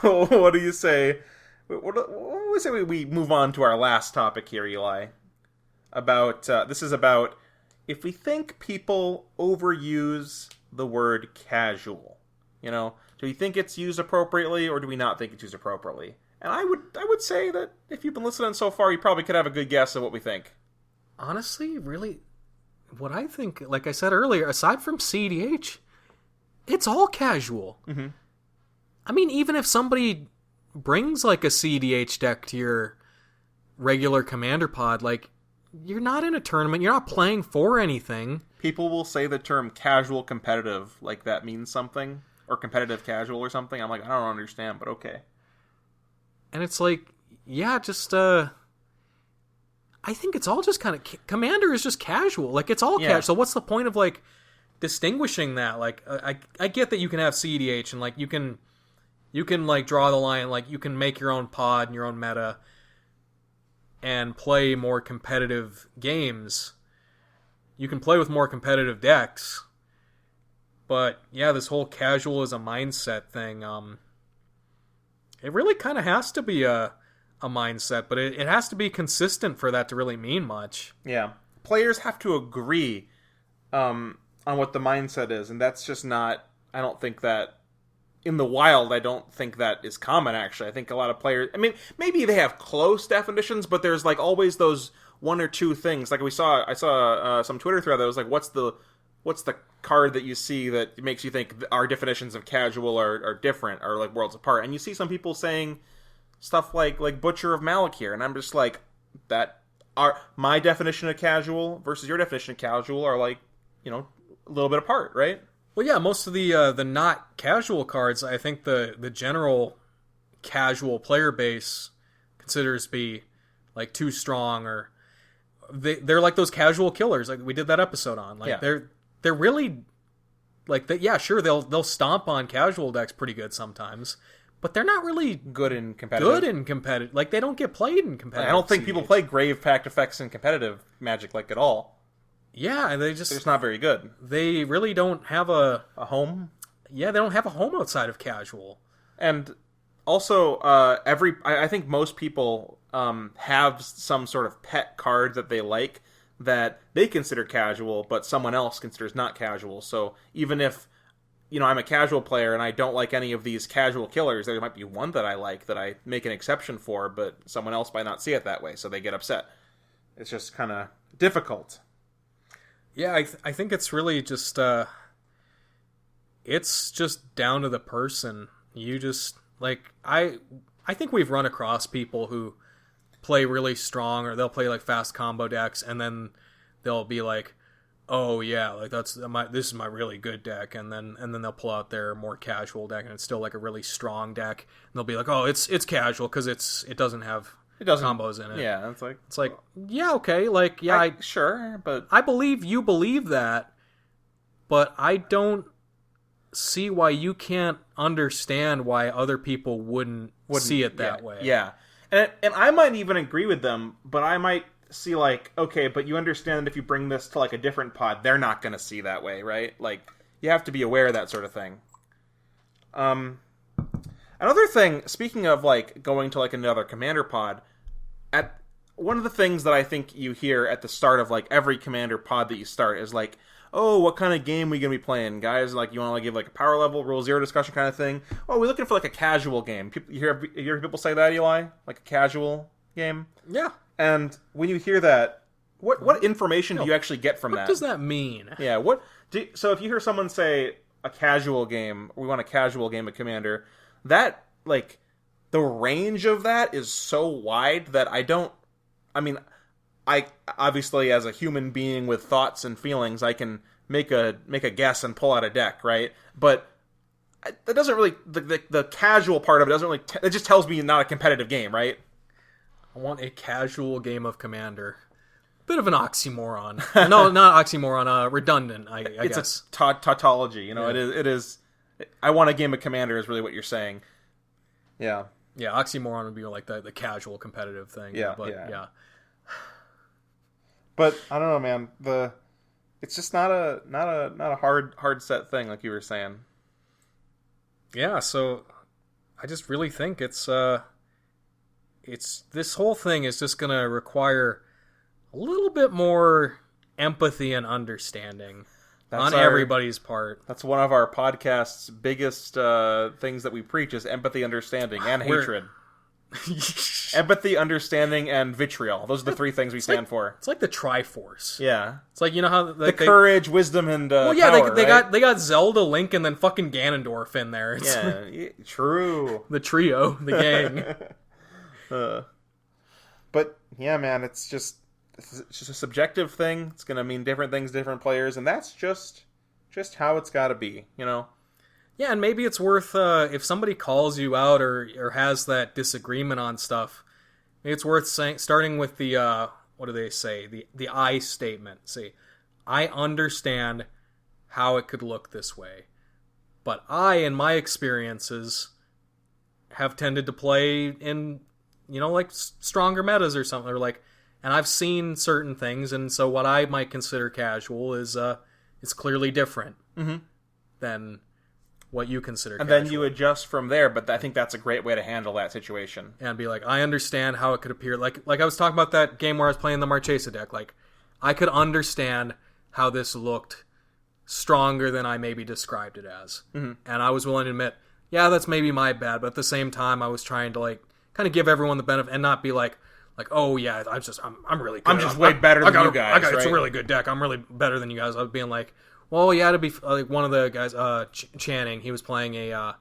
do you say? What do we say we move on to our last topic here, Eli? This is about if we think people overuse the word casual. Do we think it's used appropriately, or do we not think it's used appropriately? And I would say that if you've been listening so far, you probably could have a good guess of what we think. Honestly, really, what I think, like I said earlier, aside from CEDH, it's all casual. Mm-hmm. I mean, even if somebody brings like a CEDH deck to your regular commander pod, like you're not in a tournament, you're not playing for anything. People will say the term casual competitive like that means something, or competitive casual or something. I'm like, I don't understand, but okay. And it's like, yeah, just I think it's all just kind of commander is just casual. Like it's all casual. So what's the point of like distinguishing that? Like I get that you can have CEDH and like you can like draw the line, like you can make your own pod and your own meta and play more competitive games. You can play with more competitive decks. But yeah, this whole casual is a mindset thing. It really kind of has to be a mindset, but it has to be consistent for that to really mean much. Yeah. Players have to agree on what the mindset is, and that's just not... I don't think that... In the wild, I don't think that is common, actually. I think a lot of players... I mean, maybe they have close definitions, but there's like always those one or two things. Like I saw some Twitter thread that was like, what's the card that you see that makes you think our definitions of casual are different, or like worlds apart? And you see some people saying stuff like Butcher of Malakir, and I'm just like, my definition of casual versus your definition of casual are like, a little bit apart, right? Well, yeah, most of the not casual cards, I think the general casual player base considers be like too strong, or they're like those casual killers, like we did that episode on. Like they're really like that. Yeah, sure, they'll stomp on casual decks pretty good sometimes, but they're not really good in competitive. Like they don't get played in competitive. I don't think people play Grave Pact effects in competitive Magic like at all. Yeah, they're just not very good. They really don't have a home. Yeah, they don't have a home outside of casual. And also, I think most people have some sort of pet card that they like that they consider casual, but someone else considers not casual. So even if I'm a casual player and I don't like any of these casual killers, there might be one that I like that I make an exception for, but someone else might not see it that way, so they get upset. It's just kind of difficult. Yeah, I think it's really just it's just down to the person. You just, like, I think we've run across people who play really strong, or they'll play, like, fast combo decks, and then they'll be like, oh, yeah, like, this is my really good deck, and then they'll pull out their more casual deck, and it's still, like, a really strong deck, and they'll be like, oh, it's casual, because it doesn't have combos in it. Yeah, it's like, yeah, okay, like, yeah, sure, but I believe you believe that, but I don't see why you can't understand why other people wouldn't see it that way. Yeah. And I might even agree with them, but I might see, like, okay, but you understand that if you bring this to, like, a different pod, they're not going to see that way, right? Like, you have to be aware of that sort of thing. Another thing, speaking of, like, going to, like, another Commander pod, one of the things that I think you hear at the start of, like, every Commander pod that you start is, like, oh, what kind of game are we going to be playing, guys? Like, you want to, like, give, like, a power level, rule zero discussion kind of thing? Oh, we're looking for, like, a casual game. You hear people say that, Eli? Like, a casual game? Yeah. And when you hear that, what information do you actually get from that? What does that mean? Yeah, so if you hear someone say a casual game, we want a casual game of Commander, that, like, the range of that is so wide that I obviously, as a human being with thoughts and feelings, I can make a guess and pull out a deck, right? But that doesn't really, the casual part of it doesn't really, it just tells me not a competitive game, right? I want a casual game of Commander. Bit of an oxymoron. No, not oxymoron, redundant, I guess. It's a tautology, you know, yeah. It is, I want a game of Commander is really what you're saying. Yeah. Yeah, oxymoron would be like the casual competitive thing. Yeah, but yeah. But I don't know, man. It's just not a hard set thing like you were saying. Yeah, so I just really think it's this whole thing is just gonna require a little bit more empathy and understanding on everybody's part. That's one of our podcast's biggest things that we preach is empathy, understanding, and hatred. Empathy, understanding, and vitriol. Those are the three things we stand for. It's like the Triforce. Yeah. It's like, you know how... the courage, wisdom, and power, they got Zelda, Link, and then fucking Ganondorf in there. It's true. The trio, the gang. But, yeah, man, it's just a subjective thing. It's going to mean different things to different players, and that's just how it's got to be, you know? Yeah, and maybe it's worth, if somebody calls you out or has that disagreement on stuff, maybe it's worth starting with the, what do they say? The I statement. See, I understand how it could look this way, but I, in my experiences, have tended to play in, you know, like, stronger metas or something, or like, and I've seen certain things, and so what I might consider casual is clearly different than what you consider casual. And then you adjust from there, but I think that's a great way to handle that situation. And be like, I understand how it could appear. Like I was talking about that game where I was playing the Marchesa deck. Like, I could understand how this looked stronger than I maybe described it as. Mm-hmm. And I was willing to admit, yeah, that's maybe my bad, but at the same time, I was trying to, like, kind of give everyone the benefit and not be like, oh yeah, I'm really good. I'm just way better than you guys. Right? It's a really good deck. I'm really better than you guys. I was being like, well, yeah, to be like one of the guys, Channing, he was playing a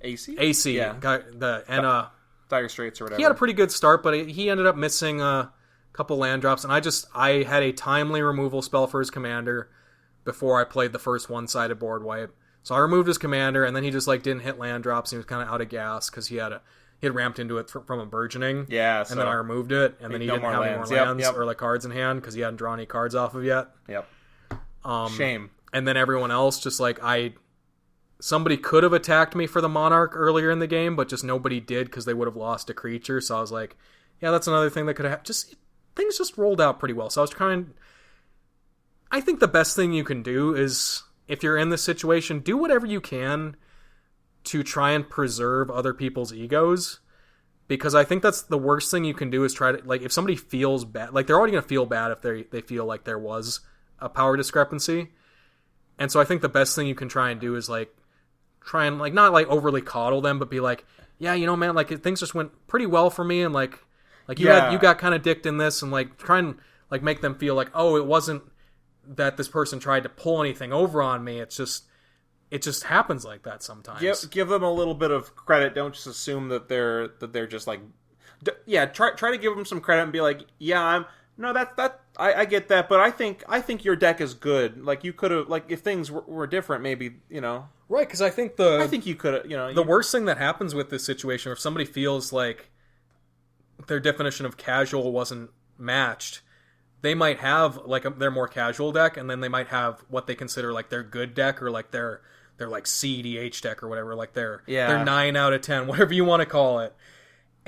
AC, yeah, Dire Straits or whatever. He had a pretty good start, but he ended up missing a couple land drops, and I had a timely removal spell for his commander before I played the first one-sided board wipe. So I removed his commander, and then he just, like, didn't hit land drops, and he was kind of out of gas because he had ramped into it from a burgeoning. Yeah, and then I removed it, and then he didn't have any more lands or, like, cards in hand because he hadn't drawn any cards off of yet. Yep. Shame. And then everyone else, just like, somebody could have attacked me for the Monarch earlier in the game, but just nobody did because they would have lost a creature. So I was like, yeah, that's another thing that could have things just rolled out pretty well. So I think the best thing you can do is, if you're in this situation, do whatever you can to try and preserve other people's egos, because I think that's the worst thing you can do is try to, like, if somebody feels bad, like, they're already going to feel bad if they feel like there was a power discrepancy. And so I think the best thing you can try and do is, like, try and, like, not, like, overly coddle them, but be like, yeah, you know, man, like, things just went pretty well for me, and, like you got kind of dicked in this, and, like, try and, like, make them feel like, oh, it wasn't that this person tried to pull anything over on me, it's just it just happens like that sometimes. Give them a little bit of credit. Don't just assume that they're just like, try to give them some credit and be like, I get that, but I think your deck is good. Like, you could have, like, if things were different, maybe, Right, because I think you could have, the worst thing that happens with this situation, if somebody feels like their definition of casual wasn't matched, they might have like their more casual deck, and then they might have what they consider like their good deck, or like their like EDH deck or whatever, like their 9 out of 10, whatever you want to call it.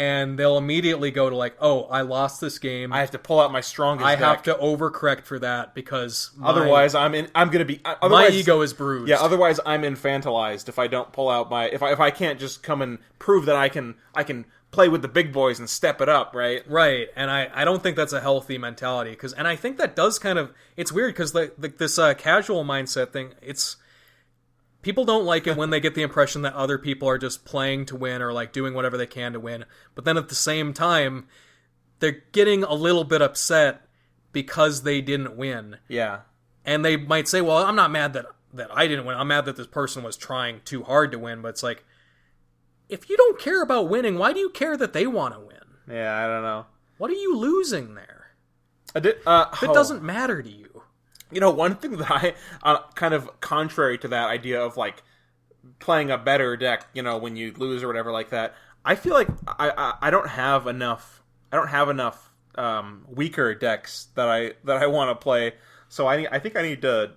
And they'll immediately go to like, oh, I lost this game. I have to pull out my strongest deck. I have to overcorrect for that because otherwise my ego is bruised. Yeah, otherwise I'm infantilized if I don't pull out if I can't just come and prove that I can play with the big boys and step it up, right? Right, and I don't think that's a healthy mentality, and I think that does kind of, it's weird because this casual mindset thing, people don't like it when they get the impression that other people are just playing to win or like doing whatever they can to win. But then at the same time, they're getting a little bit upset because they didn't win. Yeah. And they might say, well, I'm not mad that I didn't win. I'm mad that this person was trying too hard to win. But it's like, if you don't care about winning, why do you care that they want to win? Yeah, I don't know. What are you losing there? It doesn't matter to you. One thing that I, kind of contrary to that idea of, like, playing a better deck, when you lose or whatever like that, I feel like I don't have enough weaker decks that I want to play, so I think I need to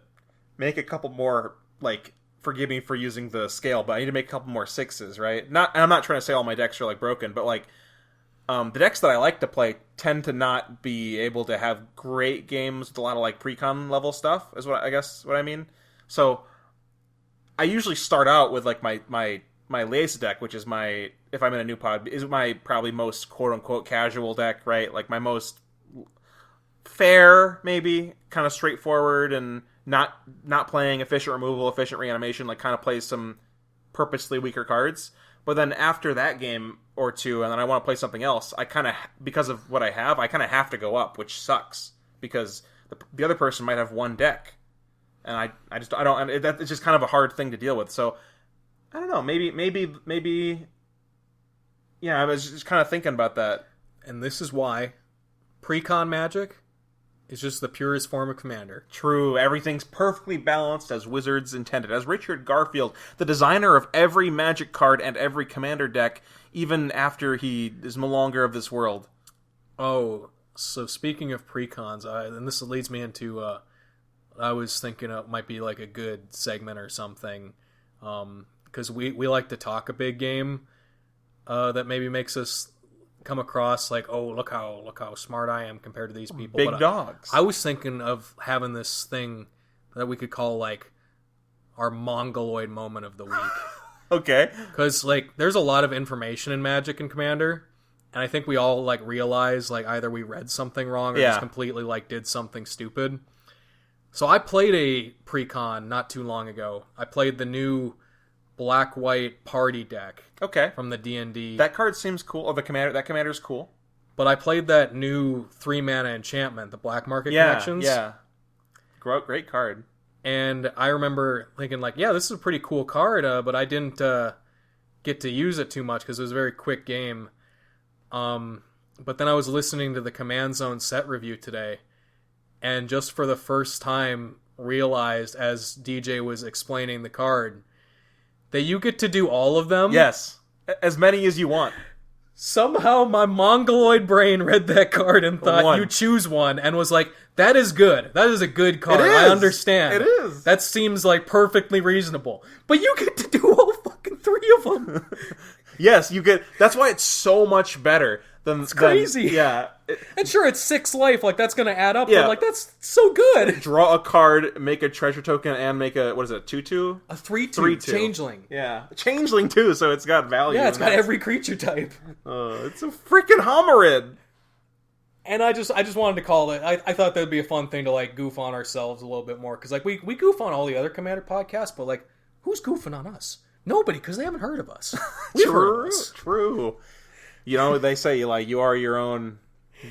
make a couple more, like, forgive me for using the scale, but I need to make a couple more 6s, right? And I'm not trying to say all my decks are, like, broken, but, like, the decks that I like to play tend to not be able to have great games with a lot of like pre-con level stuff, is what I mean. So I usually start out with like my Lace deck, which is if I'm in a new pod, is my probably most quote unquote casual deck, right? Like my most fair, maybe kind of straightforward and not playing efficient removal, efficient reanimation, like kind of plays some purposely weaker cards. But then after that game or two, and then I want to play something else, I kind of, because of what I kind of have to go up, which sucks, because the other person might have one deck, and I don't, and it's just kind of a hard thing to deal with. So, I don't know, maybe, yeah, I was just kind of thinking about that. And this is why pre-con Magic is just the purest form of Commander. True, everything's perfectly balanced as Wizards intended. As Richard Garfield, the designer of every Magic card and every Commander deck, even after he is no longer of this world. Oh, so speaking of pre-cons, and this leads me into, I was thinking it might be like a good segment or something, because we like to talk a big game that maybe makes us come across like, oh, look how smart I am compared to these people. Big dogs. I was thinking of having this thing that we could call like our Mongoloid moment of the week. Okay. Because like there's a lot of information in Magic and Commander, and I think we all like realize like either we read something wrong or just completely like did something stupid. So I played a pre-con not too long ago. I played the new black-white party deck. Okay. From the D&D. That card seems cool. Oh, that commander's cool. But I played that new 3-mana enchantment, the Black Market Connections. Yeah. Great card. And I remember thinking like, yeah, this is a pretty cool card, but I didn't get to use it too much because it was a very quick game. But then I was listening to the Command Zone set review today, and just for the first time realized as DJ was explaining the card that you get to do all of them. Yes. As many as you want. Somehow my Mongoloid brain read that card and thought, you choose one, and was like, that is good. That is a good card. I understand. It is. That seems like perfectly reasonable. But you get to do all fucking 3 of them. Yes, you get. That's why it's so much better than. It's crazy. Yeah. And sure, it's 6 life. Like, that's going to add up. Yeah. But, like, that's so good. Draw a card, make a treasure token, and make a, what is it, 2/2? A 3/2. Changeling. Yeah. Changeling, too, so it's got value. Yeah, it's got every creature type. It's a freaking Homerid. And I just wanted to call it. I thought that would be a fun thing to, like, goof on ourselves a little bit more. Because, like, we goof on all the other Commander podcasts, but, like, who's goofing on us? Nobody, because they haven't heard of us. We've heard of us. True. You know, they say, like, you are your own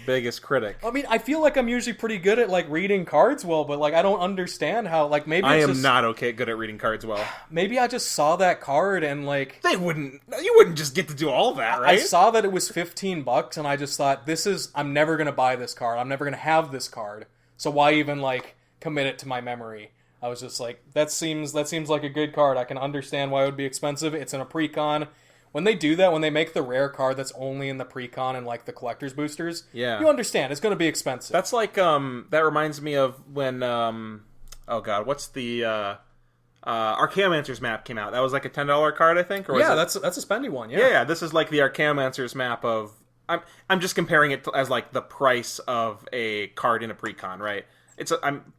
Biggest critic. I mean, I feel like I'm usually pretty good at like reading cards well, but like I don't understand how like maybe I it's am just, not good at reading cards well. Maybe I just saw that card and like You wouldn't just get to do all that, right? I saw that it was $15 and I just thought I'm never gonna buy this card. I'm never gonna have this card. So why even like commit it to my memory? I was just like, that seems like a good card. I can understand why it would be expensive. It's in a pre-con. When they do that, when they make the rare card that's only in the pre-con and like the collector's boosters, you understand it's going to be expensive. That's like that reminds me of when oh god, what's the Archaeomancer's map came out. That was like a $10 card, I think. Or was that's a spendy one. Yeah. This is like the Archaeomancer's map of. I'm just comparing it as like the price of a card in a pre-con, right? I'm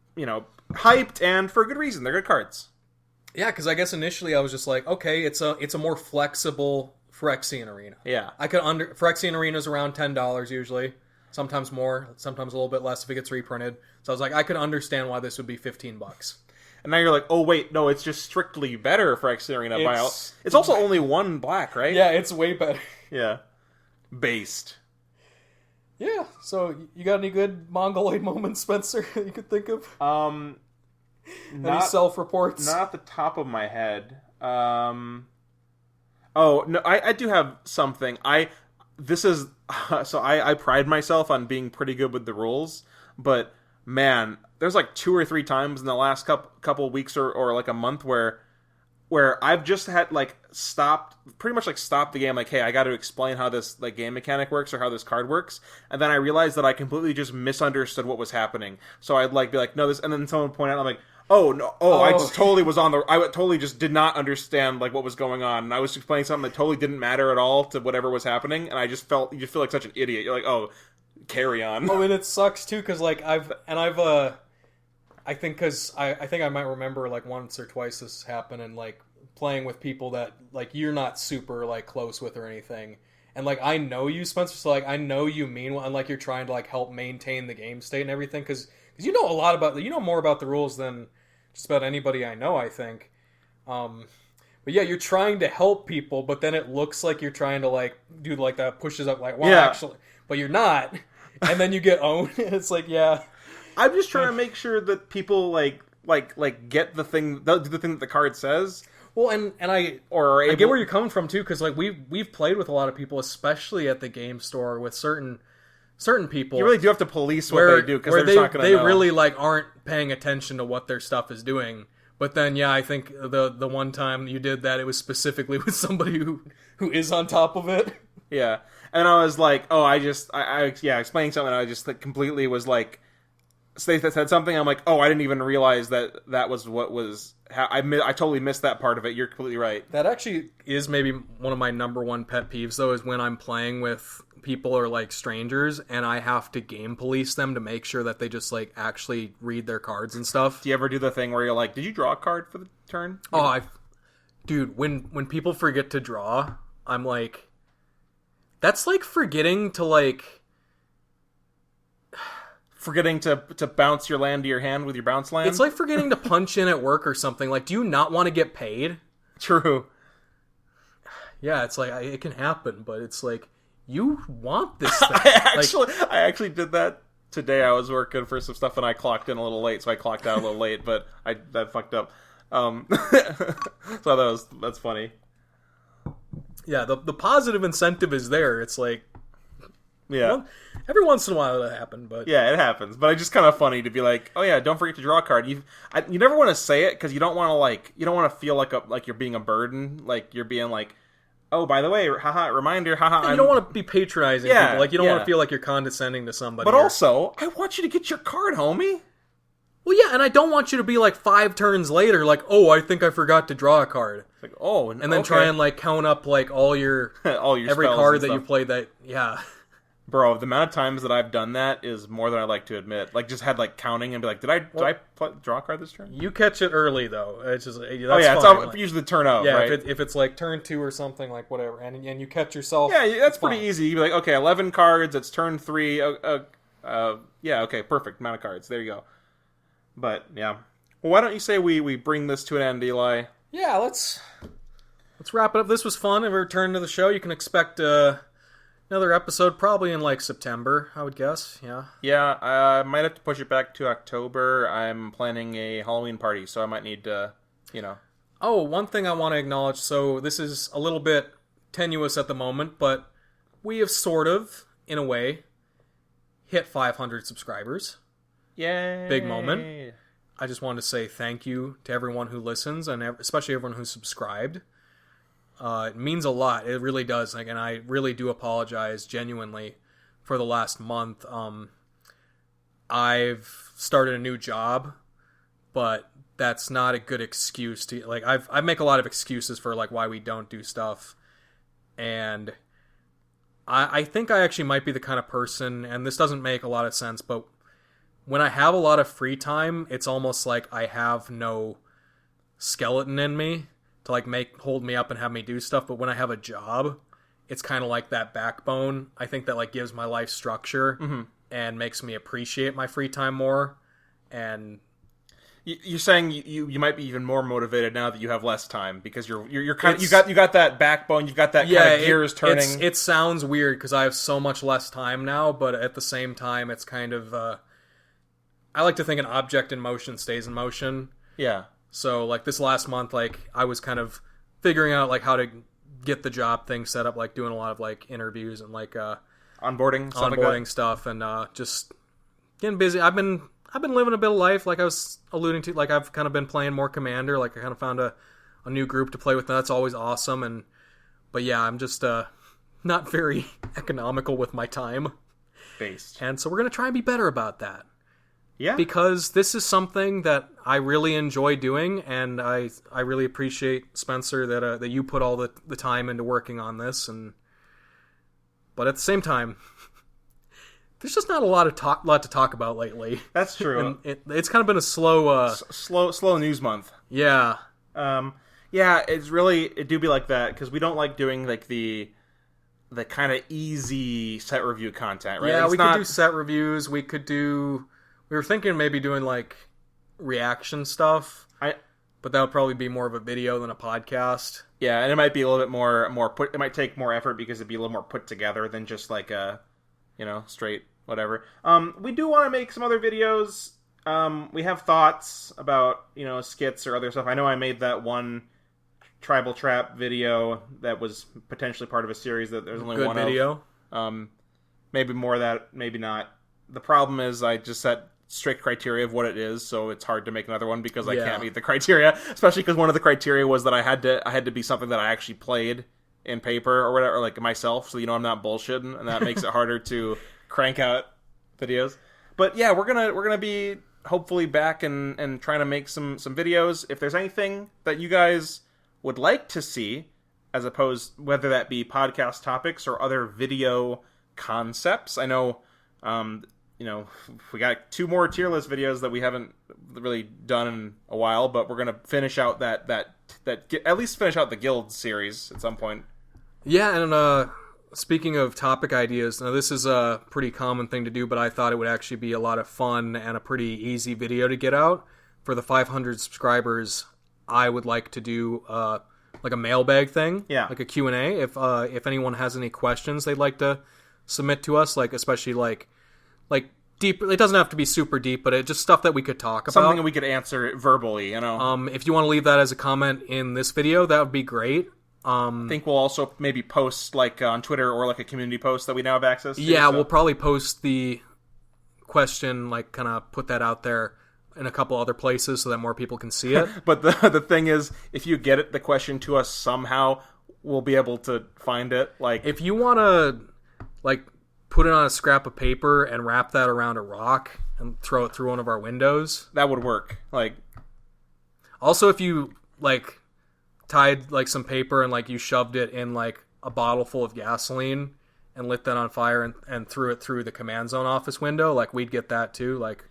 hyped, and for a good reason. They're good cards. Yeah, because I guess initially I was just like, okay, it's a more flexible Phyrexian Arena. Yeah, Phyrexian Arena's around $10 usually, sometimes more, sometimes a little bit less if it gets reprinted. So I was like, I could understand why this would be $15. And now you're like, oh wait, no, it's just strictly better Phyrexian Arena. It's also only one black, right? Yeah, it's way better. Yeah, based. Yeah. So you got any good Mongoloid moments, Spencer, that you could think of? Any self-reports? Not off the top of my head. Oh no, I do have something. I pride myself on being pretty good with the rules, but man, there's like 2 or 3 times in the last couple weeks or like a month where I've just had like stopped the game, like, hey, I got to explain how this like game mechanic works or how this card works, and then I realized that I completely just misunderstood what was happening. So I'd like be like, no, this, and then someone would point out, I'm like, oh no, I just totally was I totally just did not understand like what was going on, and I was explaining something that totally didn't matter at all to whatever was happening, and you feel like such an idiot. You're like, oh, carry on. Oh, and it sucks too because like I think I might remember like once or twice this happened, and like playing with people that like you're not super like close with or anything, and like I know you, Spencer, so like I know you mean well, and like you're trying to like help maintain the game state and everything because you know more about the rules than just about anybody I know, I think. But yeah, you're trying to help people, but then it looks like you're trying to like do like that pushes up like, well, actually, but you're not, and then you get owned. It's like, yeah. I'm just trying to make sure that people like get the thing, do the thing that the card says. Well, and I get where you're coming from too, because like we've played with a lot of people, especially at the game store, with certain people. You really do have to police what they do because they're just not going to know. They really like aren't paying attention to what their stuff is doing. But then, yeah, I think the one time you did that, it was specifically with somebody who is on top of it. Yeah, and I was like, oh, I explaining something. And I just like, completely was like, they said something. I'm like, oh, I didn't even realize that was what was. I totally missed that part of it. You're completely right. That actually is maybe one of my number one pet peeves, though, is when I'm playing with people or like strangers and I have to game police them to make sure that they just like actually read their cards and stuff. Do you ever do the thing where you're like, did you draw a card for the turn? Oh, dude, when people forget to draw, I'm like, that's like forgetting to bounce your land to your hand with your bounce land. It's like forgetting to punch in at work or something. Like, do you not want to get paid? True. Yeah, it's like, it can happen, but it's like, you want this thing. I actually did that today. I was working for some stuff and I clocked in a little late, so I clocked out a little late, but that fucked up. So that's funny. Yeah, the positive incentive is there. It's like, yeah, well, every once in a while it'll happen, but yeah, it happens. But it's just kind of funny to be like, oh yeah, don't forget to draw a card. You never want to say it because you don't want to feel like you're being a burden, like you're being like, oh, by the way, haha, reminder, haha. You don't want to be patronizing people. Like, you don't want to feel like you're condescending to somebody. But also, I want you to get your card, homie. Well, yeah, and I don't want you to be like 5 turns later, like, oh, I think I forgot to draw a card. Like, oh, and then try and like count up like all your every card that you played. That Bro, the amount of times that I've done that is more than I like to admit. Like, just had like counting and be like, did I draw a card this turn? You catch it early though. It's just fine. It's usually the turn of, yeah, right? If it's like turn 2 or something, like whatever, and you catch yourself. Yeah, that's pretty easy. You'd be like, okay, 11 cards. It's turn 3. Yeah, okay, perfect amount of cards. There you go. But yeah, well, why don't you say we bring this to an end, Eli? Yeah, let's wrap it up. This was fun. If we return to the show, you can expect Another episode probably in like September, I would guess. Yeah. Yeah, I might have to push it back to October. I'm planning a Halloween party, so I might need to, Oh, one thing I want to acknowledge. So this is a little bit tenuous at the moment, but we have sort of, in a way, hit 500 subscribers. Yay! Big moment. I just wanted to say thank you to everyone who listens, and especially everyone who's subscribed. It means a lot. It really does. And I really do apologize genuinely for the last month. I've started a new job, but that's not a good excuse to like. I make a lot of excuses for like why we don't do stuff, and I think I actually might be the kind of person, and this doesn't make a lot of sense, but when I have a lot of free time, it's almost like I have no skeleton in me to like hold me up and have me do stuff. But when I have a job, it's kind of like that backbone. I think that like gives my life structure and makes me appreciate my free time more. And you're saying you might be even more motivated now that you have less time because you're kind of you got that backbone, you've got that kind of gears turning. It sounds weird because I have so much less time now, but at the same time, it's kind of I like to think an object in motion stays in motion. Yeah. So, like, this last month, like, I was kind of figuring out, like, how to get the job thing set up, like, doing a lot of, like, interviews and, like, onboarding stuff, and just getting busy. I've been living a bit of life, like I was alluding to. Like, I've kind of been playing more Commander. Like, I kind of found a new group to play with, and that's always awesome. But, yeah, I'm just not very economical with my time. Based. And so we're going to try and be better about that. Yeah. Because this is something that I really enjoy doing, and I really appreciate, Spencer, that you put all the time into working on this. But at the same time, there's just not a lot to talk about lately. That's true. And it's kind of been a slow news month. Yeah. Yeah, it do be like that because we don't like doing like the kind of easy set review content, right? Yeah, we could do set reviews. We were thinking maybe doing, like, reaction stuff, but that would probably be more of a video than a podcast. Yeah, and it might be a little bit more it might take more effort because it'd be a little more put together than just, like, a, straight whatever. We do want to make some other videos. We have thoughts about, skits or other stuff. I know I made that one Tribal Trap video that was potentially part of a series that there's only one video. Maybe more of that, maybe not. The problem is I just set strict criteria of what it is, so it's hard to make another one because I can't meet the criteria, especially because one of the criteria was that I had to be something that I actually played in paper or whatever, like myself, so I'm not bullshitting, and that makes it harder to crank out videos. But yeah, we're gonna be hopefully back and trying to make some videos. If there's anything that you guys would like to see, as opposed whether that be podcast topics or other video concepts, I know we got 2 more tier list videos that we haven't really done in a while, but we're gonna finish out that at least finish out the guild series at some point. Yeah, and speaking of topic ideas, now this is a pretty common thing to do, but I thought it would actually be a lot of fun and a pretty easy video to get out. For the 500 subscribers, I would like to do like a mailbag thing, like a Q&A. If anyone has any questions they'd like to submit to us, like especially like deep. It doesn't have to be super deep, but just stuff that we could talk about. Something that we could answer verbally, If you want to leave that as a comment in this video, that would be great. I think we'll also maybe post like on Twitter or like a community post that we now have access to. Yeah, we'll probably post the question, like kind of put that out there in a couple other places so that more people can see it. But the thing is, if you get the question to us somehow, we'll be able to find it. Like, if you want to, like, put it on a scrap of paper and wrap that around a rock and throw it through one of our windows, that would work. Like, also if you like tied like some paper and like you shoved it in like a bottle full of gasoline and lit that on fire and threw it through the command zone office window, like we'd get that too. Like,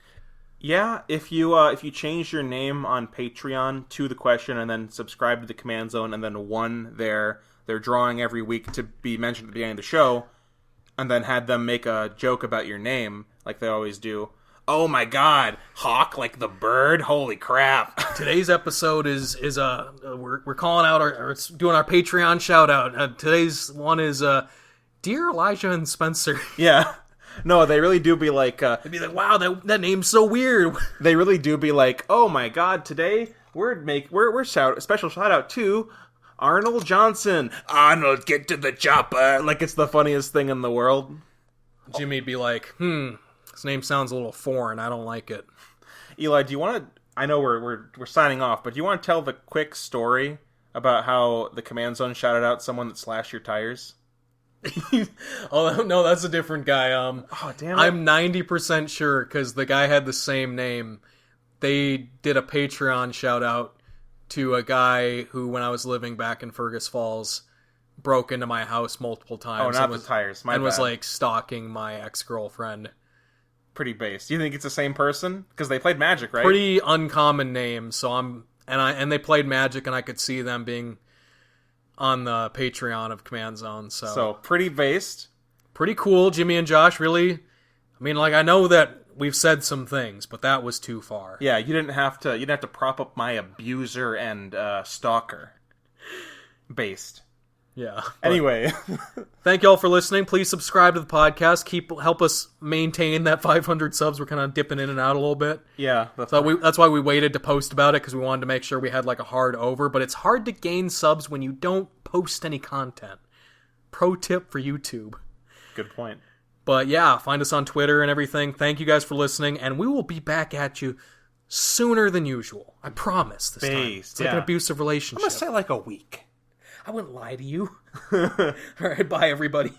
yeah, if you change your name on Patreon to the question and then subscribe to the command zone and then won their drawing every week to be mentioned at the beginning of the show, and then had them make a joke about your name, like they always do. Oh my god, hawk like the bird? Holy crap. Today's episode is we're calling out we're doing our Patreon shout out. Today's one is Dear Elijah and Spencer. Yeah. No, they really do be like... They'd be like, wow, that name's so weird. They really do be like, oh my god, today we're special shout out to Arnold Johnson. Arnold, get to the chopper. Like, it's the funniest thing in the world. Jimmy'd be like, this name sounds a little foreign. I don't like it. Eli, do you want to... I know we're signing off, but do you want to tell the quick story about how the Command Zone shouted out someone that slashed your tires? Oh, no, that's a different guy. Oh, damn it. I'm 90% sure, because the guy had the same name. They did a Patreon shout-out to a guy who, when I was living back in Fergus Falls, broke into my house multiple times. Oh, not the tires. My bad. was, like, stalking my ex-girlfriend. Pretty base. Do you think it's the same person? Because they played Magic, right? Pretty uncommon name, so and they played Magic, and I could see them being on the Patreon of Command Zone, So, pretty based. Pretty cool. Jimmy and Josh really... I mean, like, I know that we've said some things, but that was too far. Yeah, you didn't have to prop up my abuser and stalker. Based. Yeah. Anyway. Thank y'all for listening. Please subscribe to the podcast. Help us maintain that 500 subs. We're kind of dipping in and out a little bit. Yeah. That's why we waited to post about it, because we wanted to make sure we had like a hard over. But it's hard to gain subs when you don't post any content. Pro tip for YouTube. Good point. But yeah, find us on Twitter and everything. Thank you guys for listening, and we will be back at you sooner than usual. I promise this time. It's like an abusive relationship. I'm going to say like a week. I wouldn't lie to you. All right, bye, everybody.